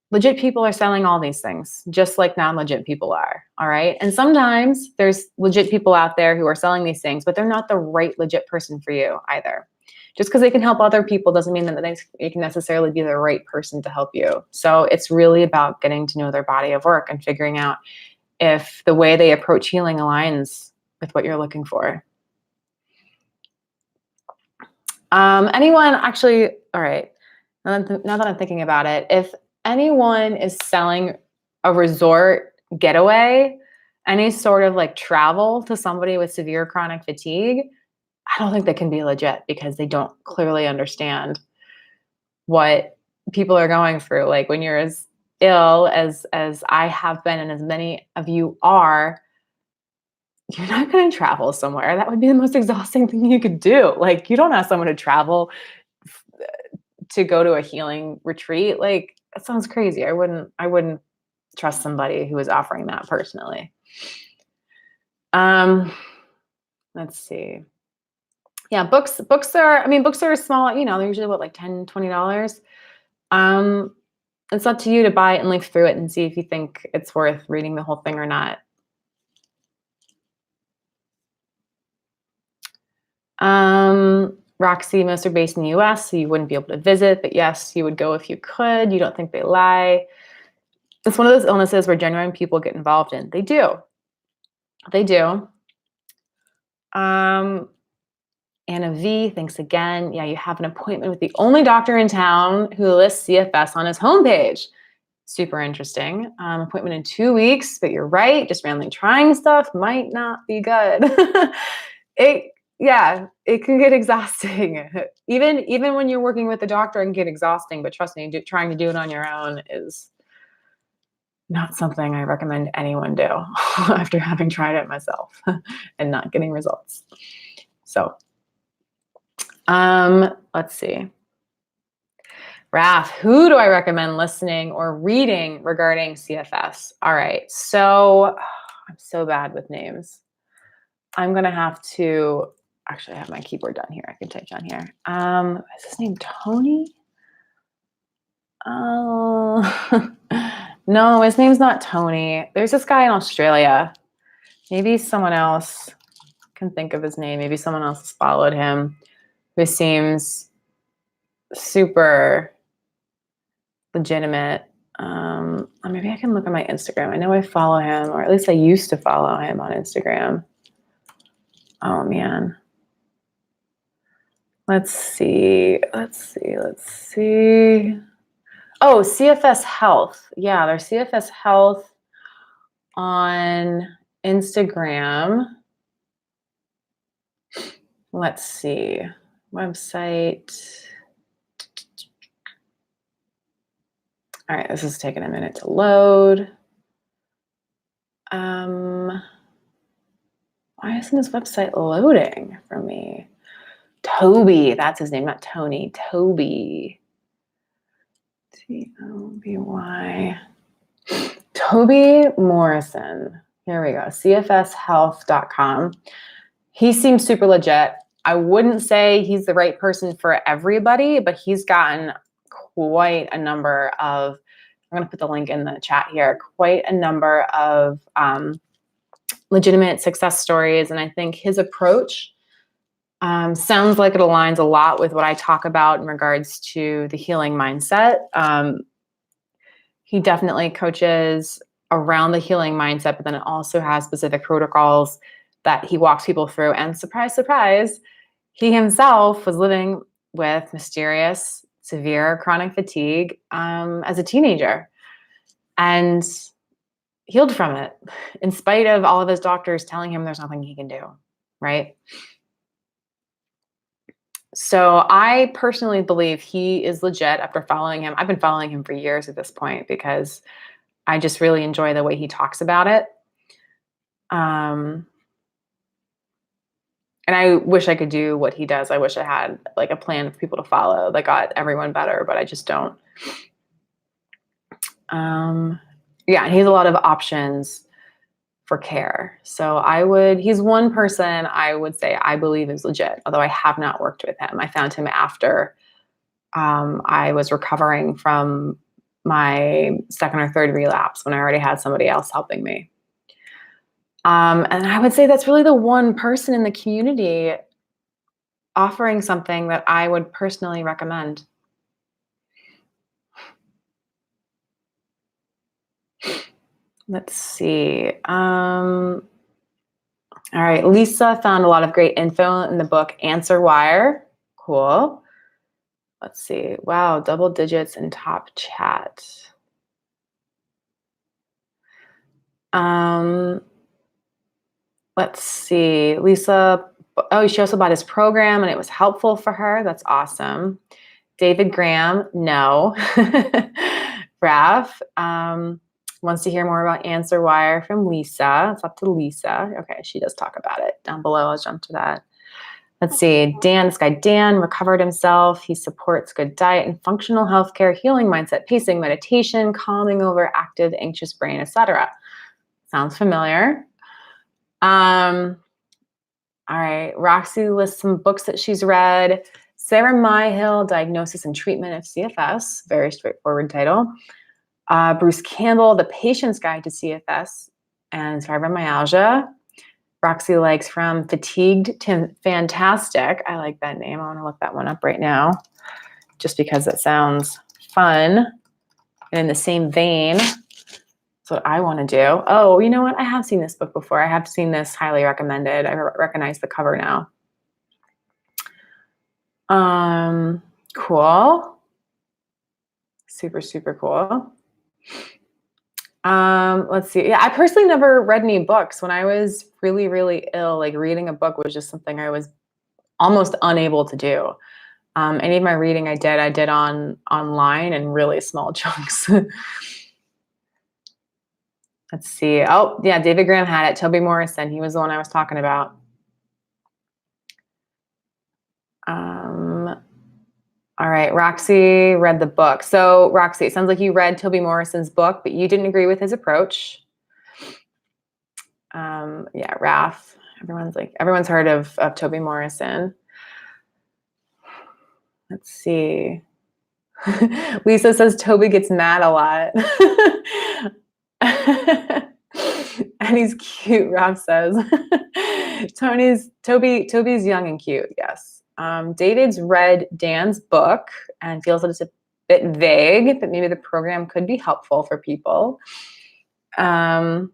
Legit people are selling all these things, just like non-legit people are. All right. And sometimes there's legit people out there who are selling these things, but they're not the right legit person for you either. Just because they can help other people doesn't mean that they can necessarily be the right person to help you. So it's really about getting to know their body of work and figuring out if the way they approach healing aligns with what you're looking for. Anyone actually, all right, now that I'm thinking about it, if anyone is selling a resort getaway, any sort of like travel to somebody with severe chronic fatigue, I don't think they can be legit because they don't clearly understand what people are going through. Like when you're as ill as I have been and as many of you are, you're not going to travel somewhere. That would be the most exhausting thing you could do. Like you don't ask someone to travel to go to a healing retreat. Like that sounds crazy. I wouldn't trust somebody who was offering that personally. Let's see. Yeah, books are small, they're usually what, like $10, $20. It's up to you to buy it and leaf through it and see if you think it's worth reading the whole thing or not. Roxy, most are based in the US, so you wouldn't be able to visit, but yes, you would go if you could. You don't think they lie. It's one of those illnesses where genuine people get involved in. They do. They do. Anna V, thanks again. Yeah, you have an appointment with the only doctor in town who lists CFS on his homepage. Super interesting. Appointment in 2 weeks, but you're right. Just randomly trying stuff might not be good. It can get exhausting. Even when you're working with a doctor, it can get exhausting. But trust me, trying to do it on your own is not something I recommend anyone do after having tried it myself and not getting results. So, let's see. Raf, who do I recommend listening or reading regarding CFS? All right. So I'm so bad with names. I'm going to have to, actually I have my keyboard down here. I can type down here. Is his name Tony? Oh, no, his name's not Tony. There's this guy in Australia. Maybe someone else can think of his name. Maybe someone else has followed him who seems super legitimate. Maybe I can look at my Instagram. I know I follow him, or at least I used to follow him on Instagram. Oh man. Let's see. Oh, CFS Health. Yeah, there's CFS Health on Instagram. Let's see. Website. All right, this is taking a minute to load. Why isn't this website loading for me? Toby, that's his name, not Tony. Toby. Toby. Toby Morrison. Here we go. CFShealth.com. He seems super legit. I wouldn't say he's the right person for everybody, but he's gotten quite a number of, I'm going to put the link in the chat here, quite a number of legitimate success stories. And I think his approach sounds like it aligns a lot with what I talk about in regards to the healing mindset. He definitely coaches around the healing mindset, but then it also has specific protocols that he walks people through. And surprise, surprise, he himself was living with mysterious, severe chronic fatigue as a teenager and healed from it in spite of all of his doctors telling him there's nothing he can do, right? So I personally believe he is legit after following him. I've been following him for years at this point because I just really enjoy the way he talks about it. And I wish I could do what he does. I wish I had like a plan for people to follow that got everyone better, but I just don't. Yeah, and he has a lot of options for care. So he's one person I would say I believe is legit, although I have not worked with him. I found him after I was recovering from my second or third relapse when I already had somebody else helping me. And I would say that's really the one person in the community offering something that I would personally recommend. Let's see. All right. Lisa found a lot of great info in the book Answer Wire. Cool. Let's see. Wow. Double digits in top chat. Let's see. Lisa. Oh, she also bought his program and it was helpful for her. That's awesome. David Graham. No. Raph. Wants to hear more about Answer Wire from Lisa. It's up to Lisa. Okay, she does talk about it down below. I'll jump to that. Let's see. Dan, this guy Dan recovered himself. He supports good diet and functional healthcare, healing mindset, pacing, meditation, calming over active, anxious brain, etc. Sounds familiar. All right. Roxy lists some books that she's read. Sarah Myhill, Diagnosis and Treatment of CFS. Very straightforward title. Bruce Campbell, The Patient's Guide to CFS and Fibromyalgia. Roxy likes From Fatigued to Fantastic. I like that name. I want to look that one up right now just because it sounds fun. And in the same vein, that's what I want to do. Oh, you know what? I have seen this book before. I have seen this highly recommended. I recognize the cover now. Cool. Super, super cool. Let's see. Yeah, I personally never read any books. When I was really, really ill, like reading a book was just something I was almost unable to do. Any of my reading I did online in really small chunks. Let's see. Oh, yeah, David Graham had it. Toby Morrison. He was the one I was talking about. All right, Roxy read the book. So Roxy, it sounds like you read Toby Morrison's book, but you didn't agree with his approach. Yeah, Raph. Everyone's heard of Toby Morrison. Let's see. Lisa says Toby gets mad a lot. And he's cute, Raph says. Toby's young and cute, yes. David's read Dan's book and feels that it's a bit vague, but maybe the program could be helpful for people. Answer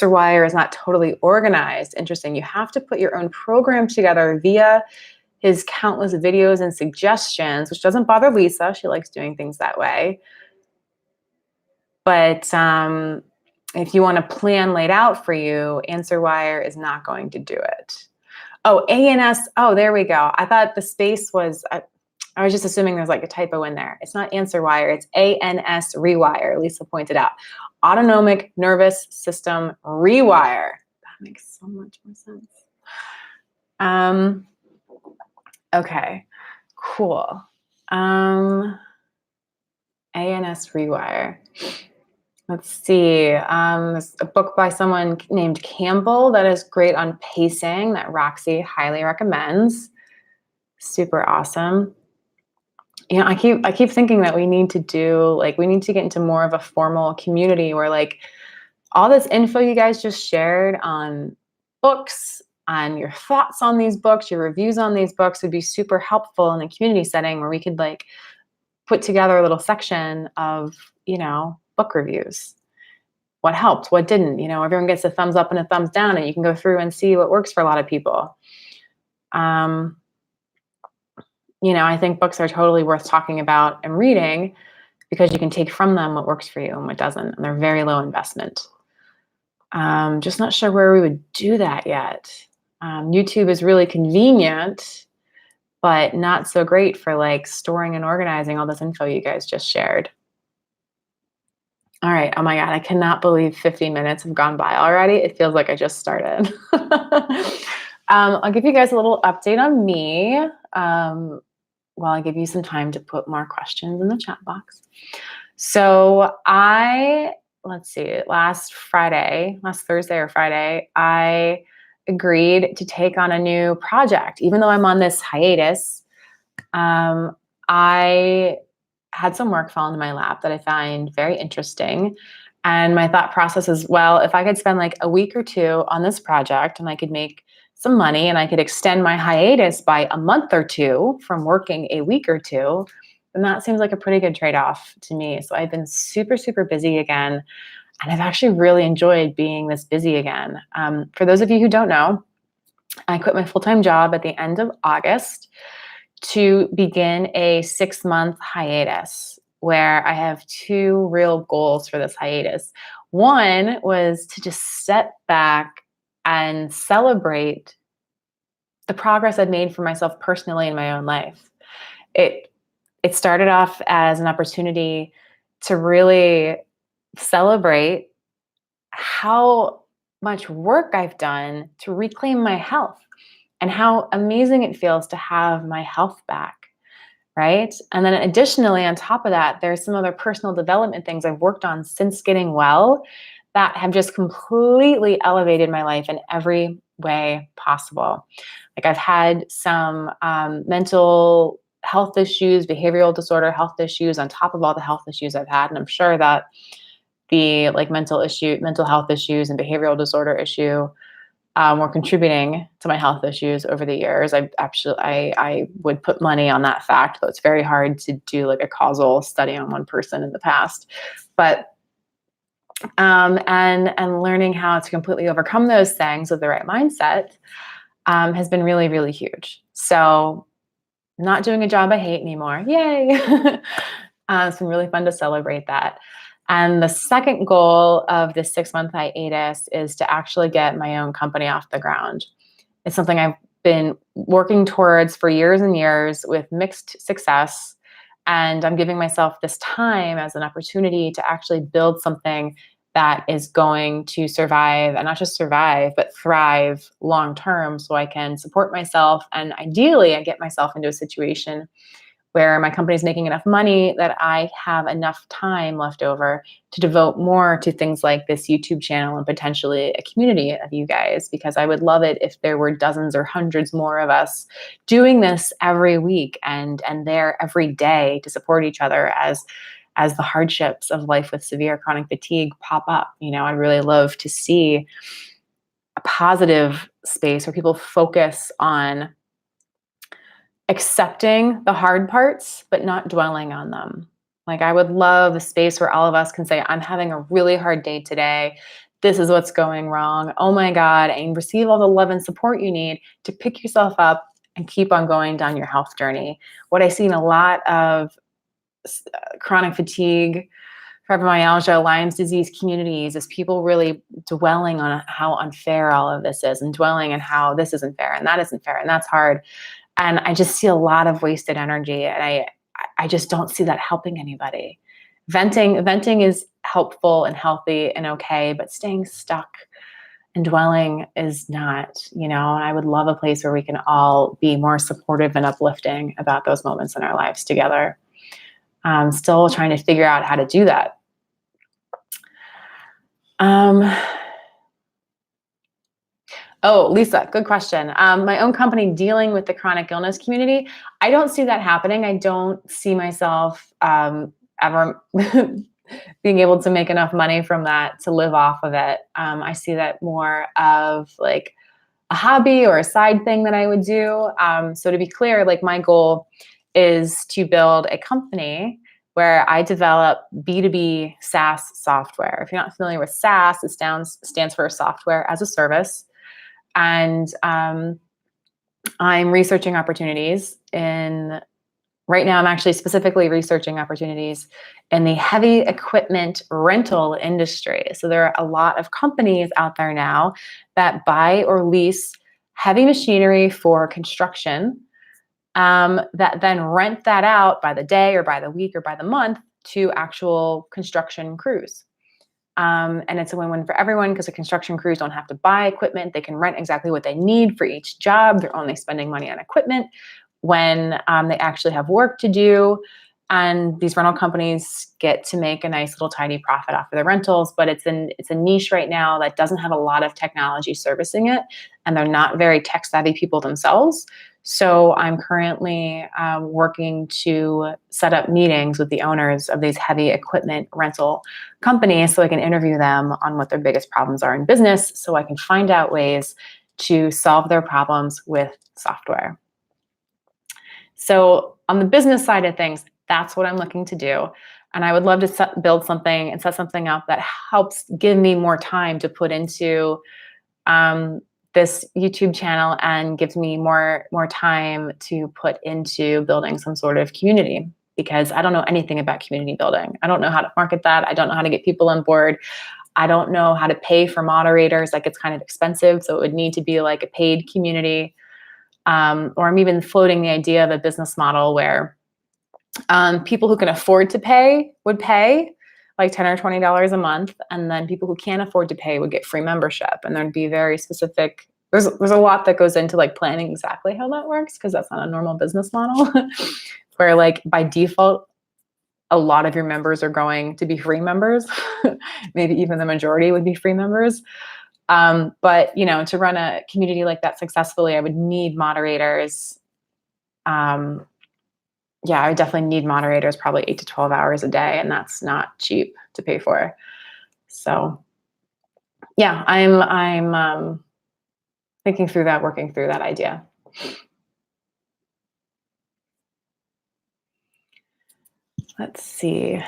Wire is not totally organized. Interesting. You have to put your own program together via his countless videos and suggestions, which doesn't bother Lisa. She likes doing things that way. But if you want a plan laid out for you, Answer Wire is not going to do it. Oh, ANS. Oh, there we go. I thought the space was, I was just assuming there's like a typo in there. It's not Answer Wire. It's ANS Rewire. Lisa pointed out. Autonomic Nervous System Rewire. That makes so much more sense. Okay, cool. ANS Rewire. Let's see. There's a book by someone named Campbell that is great on pacing that Roxy highly recommends. Super awesome. You know, I keep thinking that we need to get into more of a formal community where like all this info you guys just shared on books, on your thoughts on these books, your reviews on these books would be super helpful in a community setting where we could like put together a little section of, you know, book reviews. What helped, what didn't, you know, everyone gets a thumbs up and a thumbs down and you can go through and see what works for a lot of people. You know, I think books are totally worth talking about and reading because you can take from them what works for you and what doesn't, and they're very low investment. Just not sure where we would do that yet. YouTube is really convenient, but not so great for like storing and organizing all this info you guys just shared. All right. Oh my God. I cannot believe 50 minutes have gone by already. It feels like I just started. I'll give you guys a little update on me while I give you some time to put more questions in the chat box. So let's see, last Thursday or Friday, I agreed to take on a new project. Even though I'm on this hiatus, I had some work fall into my lap that I find very interesting. And my thought process is, well, if I could spend like a week or two on this project and I could make some money and I could extend my hiatus by a month or two from working a week or two, then that seems like a pretty good trade-off to me. So I've been super, super busy again. And I've actually really enjoyed being this busy again. For those of you who don't know, I quit my full-time job at the end of August to begin a 6-month hiatus where I have two real goals for this hiatus. One was to just step back and celebrate the progress I've made for myself personally in my own life. It started off as an opportunity to really celebrate how much work I've done to reclaim my health and how amazing it feels to have my health back, right? And then additionally, on top of that, there's some other personal development things I've worked on since getting well that have just completely elevated my life in every way possible. Like I've had some mental health issues, behavioral disorder health issues on top of all the health issues I've had. And I'm sure that the like mental health issues and behavioral disorder issue were contributing to my health issues over the years. I would put money on that fact, though it's very hard to do like a causal study on one person in the past. But and learning how to completely overcome those things with the right mindset has been really, really huge. So not doing a job I hate anymore. Yay. It's been really fun to celebrate that. And the second goal of this 6-month hiatus is to actually get my own company off the ground. It's something I've been working towards for years and years with mixed success. And I'm giving myself this time as an opportunity to actually build something that is going to survive, and not just survive, but thrive long term so I can support myself. And ideally, I get myself into a situation where my company is making enough money that I have enough time left over to devote more to things like this YouTube channel and potentially a community of you guys, because I would love it if there were dozens or hundreds more of us doing this every week and there every day to support each other as the hardships of life with severe chronic fatigue pop up. You know, I'd really love to see a positive space where people focus on accepting the hard parts, but not dwelling on them. Like I would love a space where all of us can say, I'm having a really hard day today. This is what's going wrong. Oh my God. And receive all the love and support you need to pick yourself up and keep on going down your health journey. What I see in a lot of chronic fatigue, fibromyalgia, Lyme's disease communities is people really dwelling on how unfair all of this is and dwelling on how this isn't fair and that isn't fair and that's hard. And I just see a lot of wasted energy, and I just don't see that helping anybody. Venting is helpful and healthy and okay, but staying stuck and dwelling is not, you know, and I would love a place where we can all be more supportive and uplifting about those moments in our lives together. I'm still trying to figure out how to do that. Oh, Lisa, good question. My own company dealing with the chronic illness community, I don't see that happening. I don't see myself ever being able to make enough money from that to live off of it. I see that more of like a hobby or a side thing that I would do. So to be clear, like my goal is to build a company where I develop B2B SaaS software. If you're not familiar with SaaS, it stands for software as a service. And I'm researching opportunities right now I'm actually specifically researching opportunities in the heavy equipment rental industry. So there are a lot of companies out there now that buy or lease heavy machinery for construction that then rent that out by the day or by the week or by the month to actual construction crews. And it's a win-win for everyone because the construction crews don't have to buy equipment. They can rent exactly what they need for each job. They're only spending money on equipment when they actually have work to do. And these rental companies get to make a nice little tiny profit off of the rentals, but it's a niche right now that doesn't have a lot of technology servicing it, and they're not very tech savvy people themselves. So I'm currently working to set up meetings with the owners of these heavy equipment rental companies so I can interview them on what their biggest problems are in business, so I can find out ways to solve their problems with software. So on the business side of things, that's what I'm looking to do. And I would love to build something and set something up that helps give me more time to put into this YouTube channel and gives me more time to put into building some sort of community, because I don't know anything about community building. I don't know how to market that. I don't know how to get people on board. I don't know how to pay for moderators. Like, it's kind of expensive. So it would need to be like a paid community. Or I'm even floating the idea of a business model where people who can afford to pay would pay like $10 or $20 a month, and then people who can't afford to pay would get free membership. And there'd be very specific. There's a lot that goes into like planning exactly how that works, because that's not a normal business model. Where like by default, a lot of your members are going to be free members. Maybe even the majority would be free members. But to run a community like that successfully, I would need moderators. I would definitely need moderators, probably 8 to 12 hours a day, and that's not cheap to pay for. So yeah, I'm thinking through that, working through that idea. Let's see.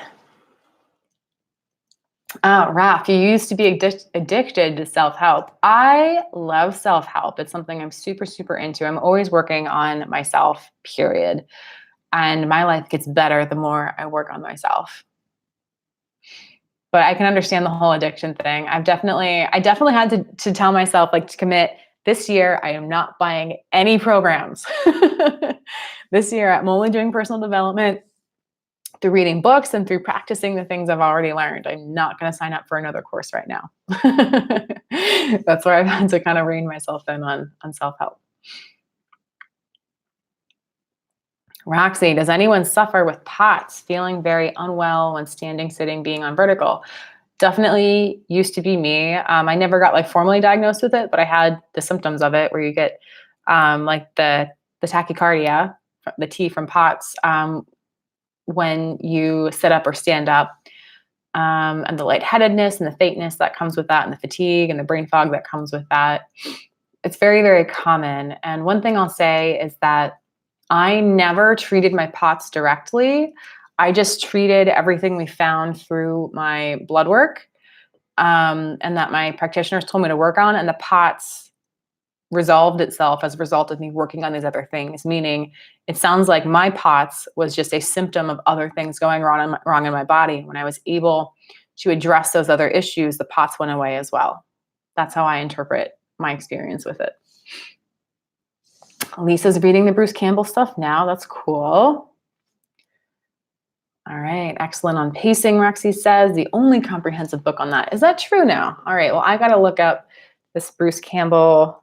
Raph, you used to be addicted to self-help. I love self-help. It's something I'm super, super into. I'm always working on myself, period. And my life gets better the more I work on myself. But I can understand the whole addiction thing. I definitely had to tell myself, like, to commit, this year I am not buying any programs. This year I'm only doing personal development through reading books and through practicing the things I've already learned. I'm not going to sign up for another course right now. That's where I've had to kind of rein myself in on self-help. Roxy, does anyone suffer with POTS, feeling very unwell when standing, sitting, being on vertical? Definitely used to be me. I never got like formally diagnosed with it, but I had the symptoms of it, where you get like the tachycardia, the T from POTS, when you sit up or stand up, and the lightheadedness and the faintness that comes with that, and the fatigue and the brain fog that comes with that. It's very, very common. And one thing I'll say is that I never treated my POTS directly. I just treated everything we found through my blood work, and that my practitioners told me to work on, and the POTS resolved itself as a result of me working on these other things. Meaning, it sounds like my POTS was just a symptom of other things going wrong in my body. When I was able to address those other issues, the POTS went away as well. That's how I interpret my experience with it. Lisa's reading the Bruce Campbell stuff now. That's cool. All right, excellent on pacing, Roxy says. The only comprehensive book on that. Is that true now? All right, well, I got to look up this Bruce Campbell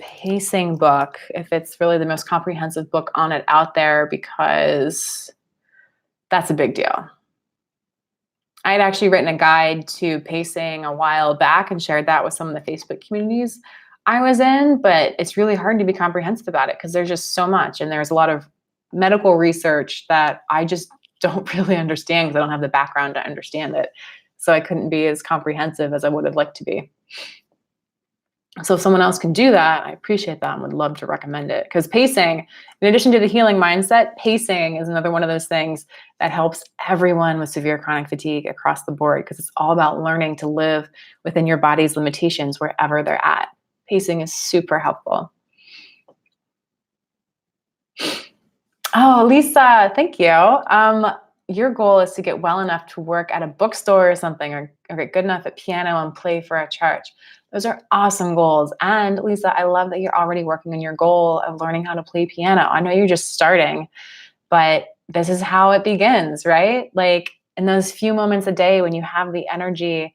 pacing book, if it's really the most comprehensive book on it out there, because that's a big deal. I had actually written a guide to pacing a while back and shared that with some of the Facebook communities I was in, but it's really hard to be comprehensive about it because there's just so much, and there's a lot of medical research that I just don't really understand because I don't have the background to understand it. So I couldn't be as comprehensive as I would have liked to be. So if someone else can do that, I appreciate that and would love to recommend it. Because pacing, in addition to the healing mindset, pacing is another one of those things that helps everyone with severe chronic fatigue across the board, because it's all about learning to live within your body's limitations wherever they're at. Pacing is super helpful. Oh, Lisa, thank you. Your goal is to get well enough to work at a bookstore or something, or get good enough at piano and play for a church. Those are awesome goals. And Lisa, I love that you're already working on your goal of learning how to play piano. I know you're just starting, but this is how it begins, right? Like in those few moments a day when you have the energy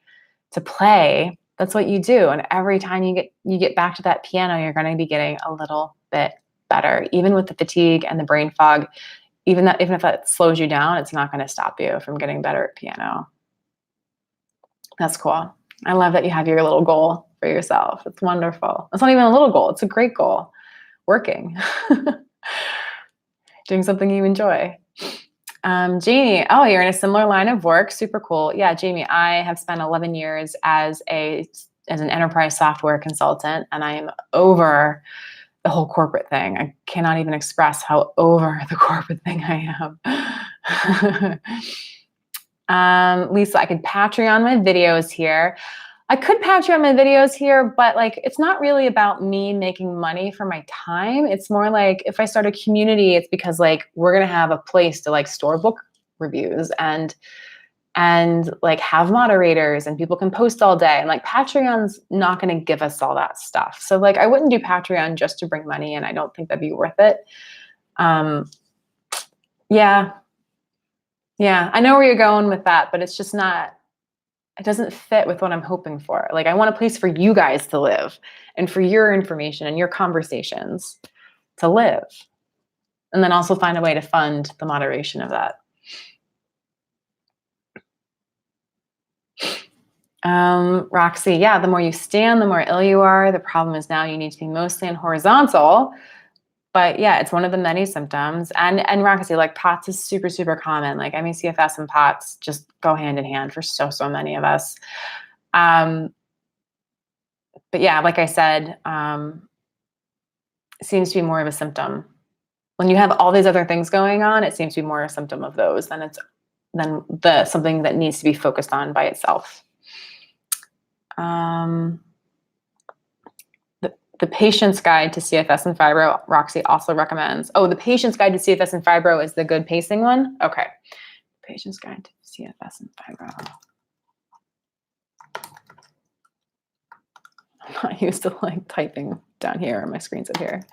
to play, that's what you do. And every time you get back to that piano, you're going to be getting a little bit better. Even with the fatigue and the brain fog, even if that slows you down, it's not going to stop you from getting better at piano. That's cool. I love that you have your little goal for yourself. It's wonderful. It's not even a little goal. It's a great goal. Working. Doing something you enjoy. Jamie, oh, you're in a similar line of work. Super cool. Yeah, Jamie, I have spent 11 years as an enterprise software consultant, and I am over the whole corporate thing. I cannot even express how over the corporate thing I am. Lisa, I could Patreon my videos here. I could Patreon my videos here, but like, it's not really about me making money for my time. It's more like if I start a community, it's because like, we're going to have a place to like store book reviews and like have moderators and people can post all day. And like Patreon's not going to give us all that stuff. So like, I wouldn't do Patreon just to bring money in. I don't think that'd be worth it. Yeah, I know where you're going with that, but it's just not, it doesn't fit with what I'm hoping for. Like I want a place for you guys to live and for your information and your conversations to live. And then also find a way to fund the moderation of that. Roxy, yeah, the more you stand, the more ill you are. The problem is now you need to be mostly in horizontal. But yeah, it's one of the many symptoms. And Roxy, like POTS is super, super common. Like ME/CFS and POTS just go hand in hand for so many of us. But yeah, like I said, it seems to be more of a symptom. When you have all these other things going on, it seems to be more a symptom of those than something that needs to be focused on by itself. The Patient's Guide to CFS and Fibro, Roxy also recommends. Oh, the Patient's Guide to CFS and Fibro is the good pacing one? Okay. Patient's Guide to CFS and Fibro. I'm not used to like typing down here on my screens up here.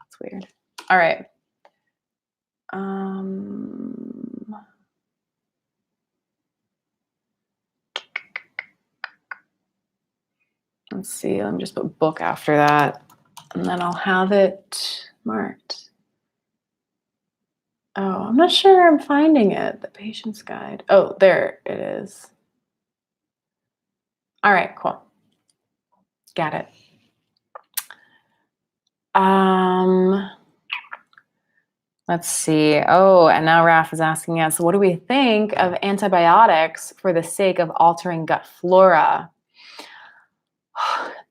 It's weird. All right. Let's see, let me just put book after that, and then I'll have it marked. Oh, I'm not sure I'm finding it, the Patient's Guide. Oh, there it is. All right, cool. Got it. Let's see. Oh, and now Raf is asking us, what do we think of antibiotics for the sake of altering gut flora?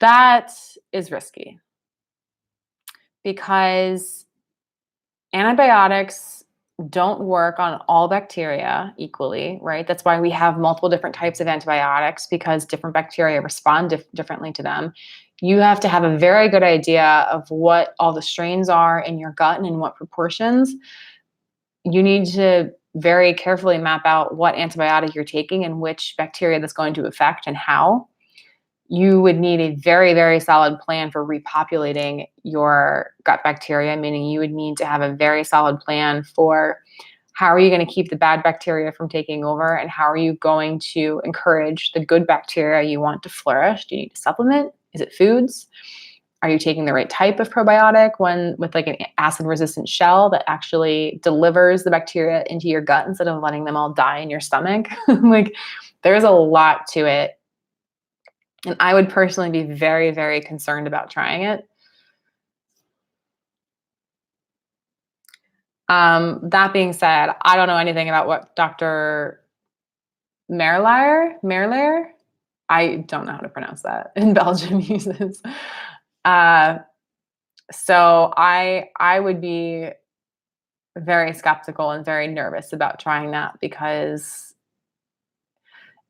That is risky because antibiotics don't work on all bacteria equally, right? That's why we have multiple different types of antibiotics, because different bacteria respond differently to them. You have to have a very good idea of what all the strains are in your gut and in what proportions. You need to very carefully map out what antibiotic you're taking and which bacteria that's going to affect and how. You would need a very, very solid plan for repopulating your gut bacteria, meaning you would need to have a very solid plan for how are you going to keep the bad bacteria from taking over, and how are you going to encourage the good bacteria you want to flourish. Do you need to supplement? Is it foods? Are you taking the right type of probiotic with like an acid-resistant shell that actually delivers the bacteria into your gut instead of letting them all die in your stomach? Like, there's a lot to it. And I would personally be very, very concerned about trying it. That being said, I don't know anything about what Dr. Merlier, I don't know how to pronounce that, in Belgium uses. So I would be very skeptical and very nervous about trying that, because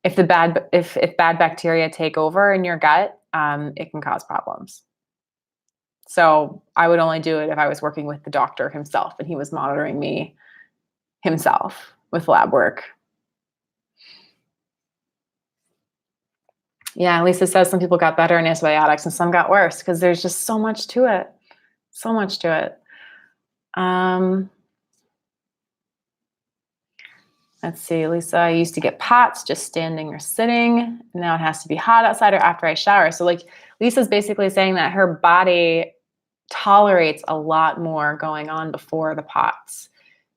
if bad bacteria take over in your gut, it can cause problems. So I would only do it if I was working with the doctor himself and he was monitoring me himself with lab work. Yeah, Lisa says some people got better in antibiotics and some got worse because there's just so much to it. So much to it. Let's see, Lisa, I used to get POTS just standing or sitting. Now it has to be hot outside or after I shower. So like Lisa's basically saying that her body tolerates a lot more going on before the POTS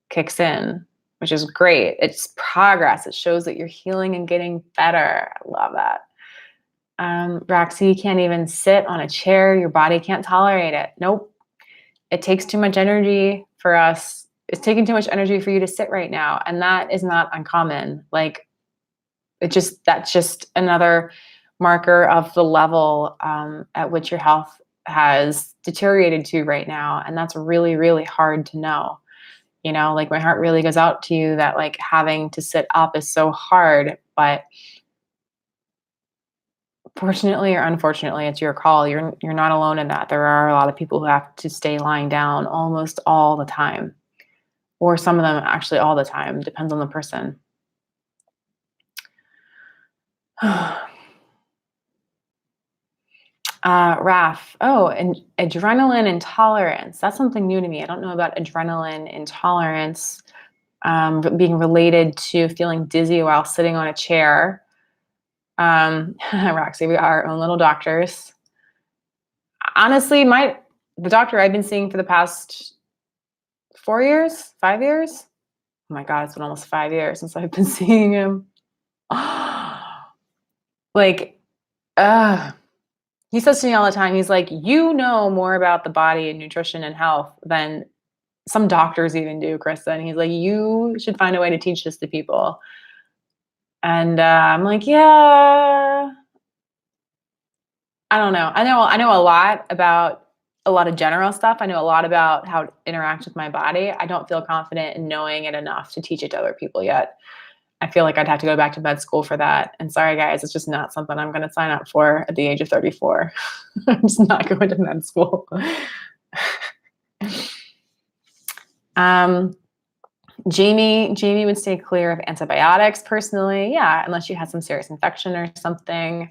kicks in, which is great. It's progress. It shows that you're healing and getting better. I love that. Roxy, you can't even sit on a chair. Your body can't tolerate it. Nope. It takes too much energy for us. It's taking too much energy for you to sit right now. And that is not uncommon. Like that's just another marker of the level at which your health has deteriorated to right now. And that's really, really hard to know. You know, like my heart really goes out to you that like having to sit up is so hard, but fortunately or unfortunately, it's your call. You're not alone in that. There are a lot of people who have to stay lying down almost all the time, or some of them actually all the time. Depends on the person. Raf, and adrenaline intolerance. That's something new to me. I don't know about adrenaline intolerance being related to feeling dizzy while sitting on a chair. Roxy, we are our own little doctors. Honestly, the doctor I've been seeing for the past 4 years, 5 years. Oh my God, it's been almost 5 years since I've been seeing him. He says to me all the time, he's like, you know more about the body and nutrition and health than some doctors even do, Kristin. He's like, you should find a way to teach this to people. And I'm like, yeah, I don't know. I know a lot about a lot of general stuff. I know a lot about how to interact with my body. I don't feel confident in knowing it enough to teach it to other people yet. I feel like I'd have to go back to med school for that. And sorry, guys, it's just not something I'm going to sign up for at the age of 34. I'm just not going to med school. Jamie would stay clear of antibiotics personally. Yeah, unless you had some serious infection or something.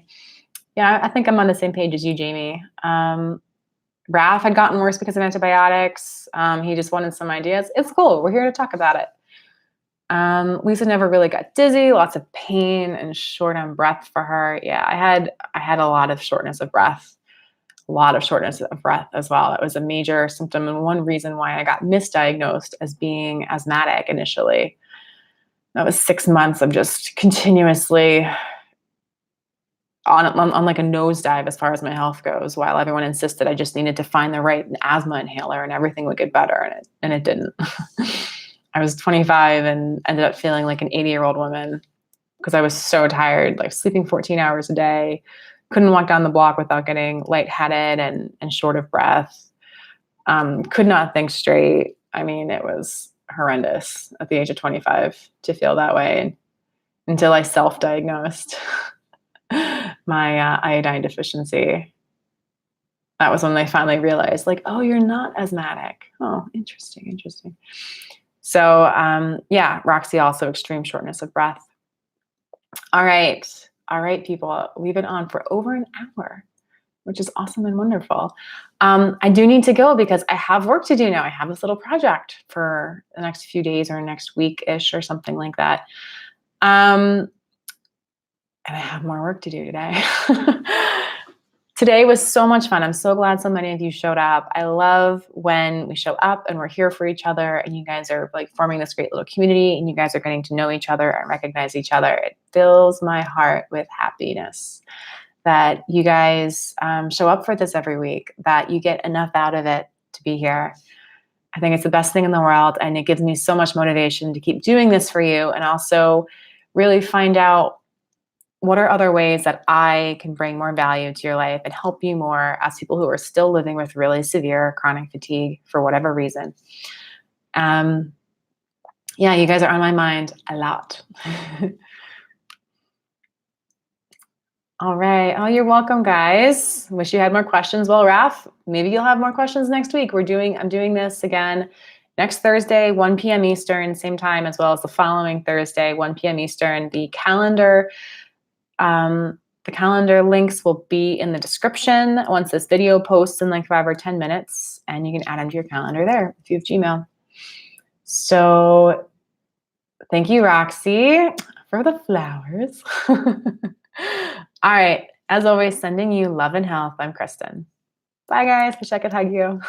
Yeah, I think I'm on the same page as you, Jamie. Raf had gotten worse because of antibiotics. He just wanted some ideas. It's cool. We're here to talk about it. Lisa never really got dizzy, lots of pain and short on breath for her. Yeah, I had a lot of shortness of breath, as well. That was a major symptom and one reason why I got misdiagnosed as being asthmatic initially. That was 6 months of just continuously on like a nosedive as far as my health goes, while everyone insisted I just needed to find the right asthma inhaler and everything would get better, and it didn't. I was 25 and ended up feeling like an 80-year-old woman because I was so tired, like sleeping 14 hours a day, couldn't walk down the block without getting lightheaded and short of breath, could not think straight. I mean, it was horrendous at the age of 25 to feel that way until I self-diagnosed my iodine deficiency. That was when they finally realized, like, oh, you're not asthmatic. Oh, interesting. So, yeah, Roxy also extreme shortness of breath. All right, people. We've been on for over an hour, which is awesome and wonderful. I do need to go because I have work to do now. I have this little project for the next few days or next week-ish or something like that. And I have more work to do today. Today was so much fun. I'm so glad so many of you showed up. I love when we show up and we're here for each other and you guys are like forming this great little community and you guys are getting to know each other and recognize each other. It fills my heart with happiness that you guys show up for this every week, that you get enough out of it to be here. I think it's the best thing in the world and it gives me so much motivation to keep doing this for you and also really find out what are other ways that I can bring more value to your life and help you more as people who are still living with really severe chronic fatigue for whatever reason. Yeah, you guys are on my mind a lot. All right. Oh, you're welcome, guys. Wish you had more questions. Well, Raf, maybe you'll have more questions next week. I'm doing this again next Thursday, 1 p.m. Eastern, same time, as well as the following Thursday, 1 p.m. Eastern. The calendar links will be in the description once this video posts in like 5 or 10 minutes, and you can add them to your calendar there if you have Gmail. So Thank you, Roxy, for the flowers. All right. As always, sending you love and health. I'm Kristin. Bye, guys. Wish I could hug you.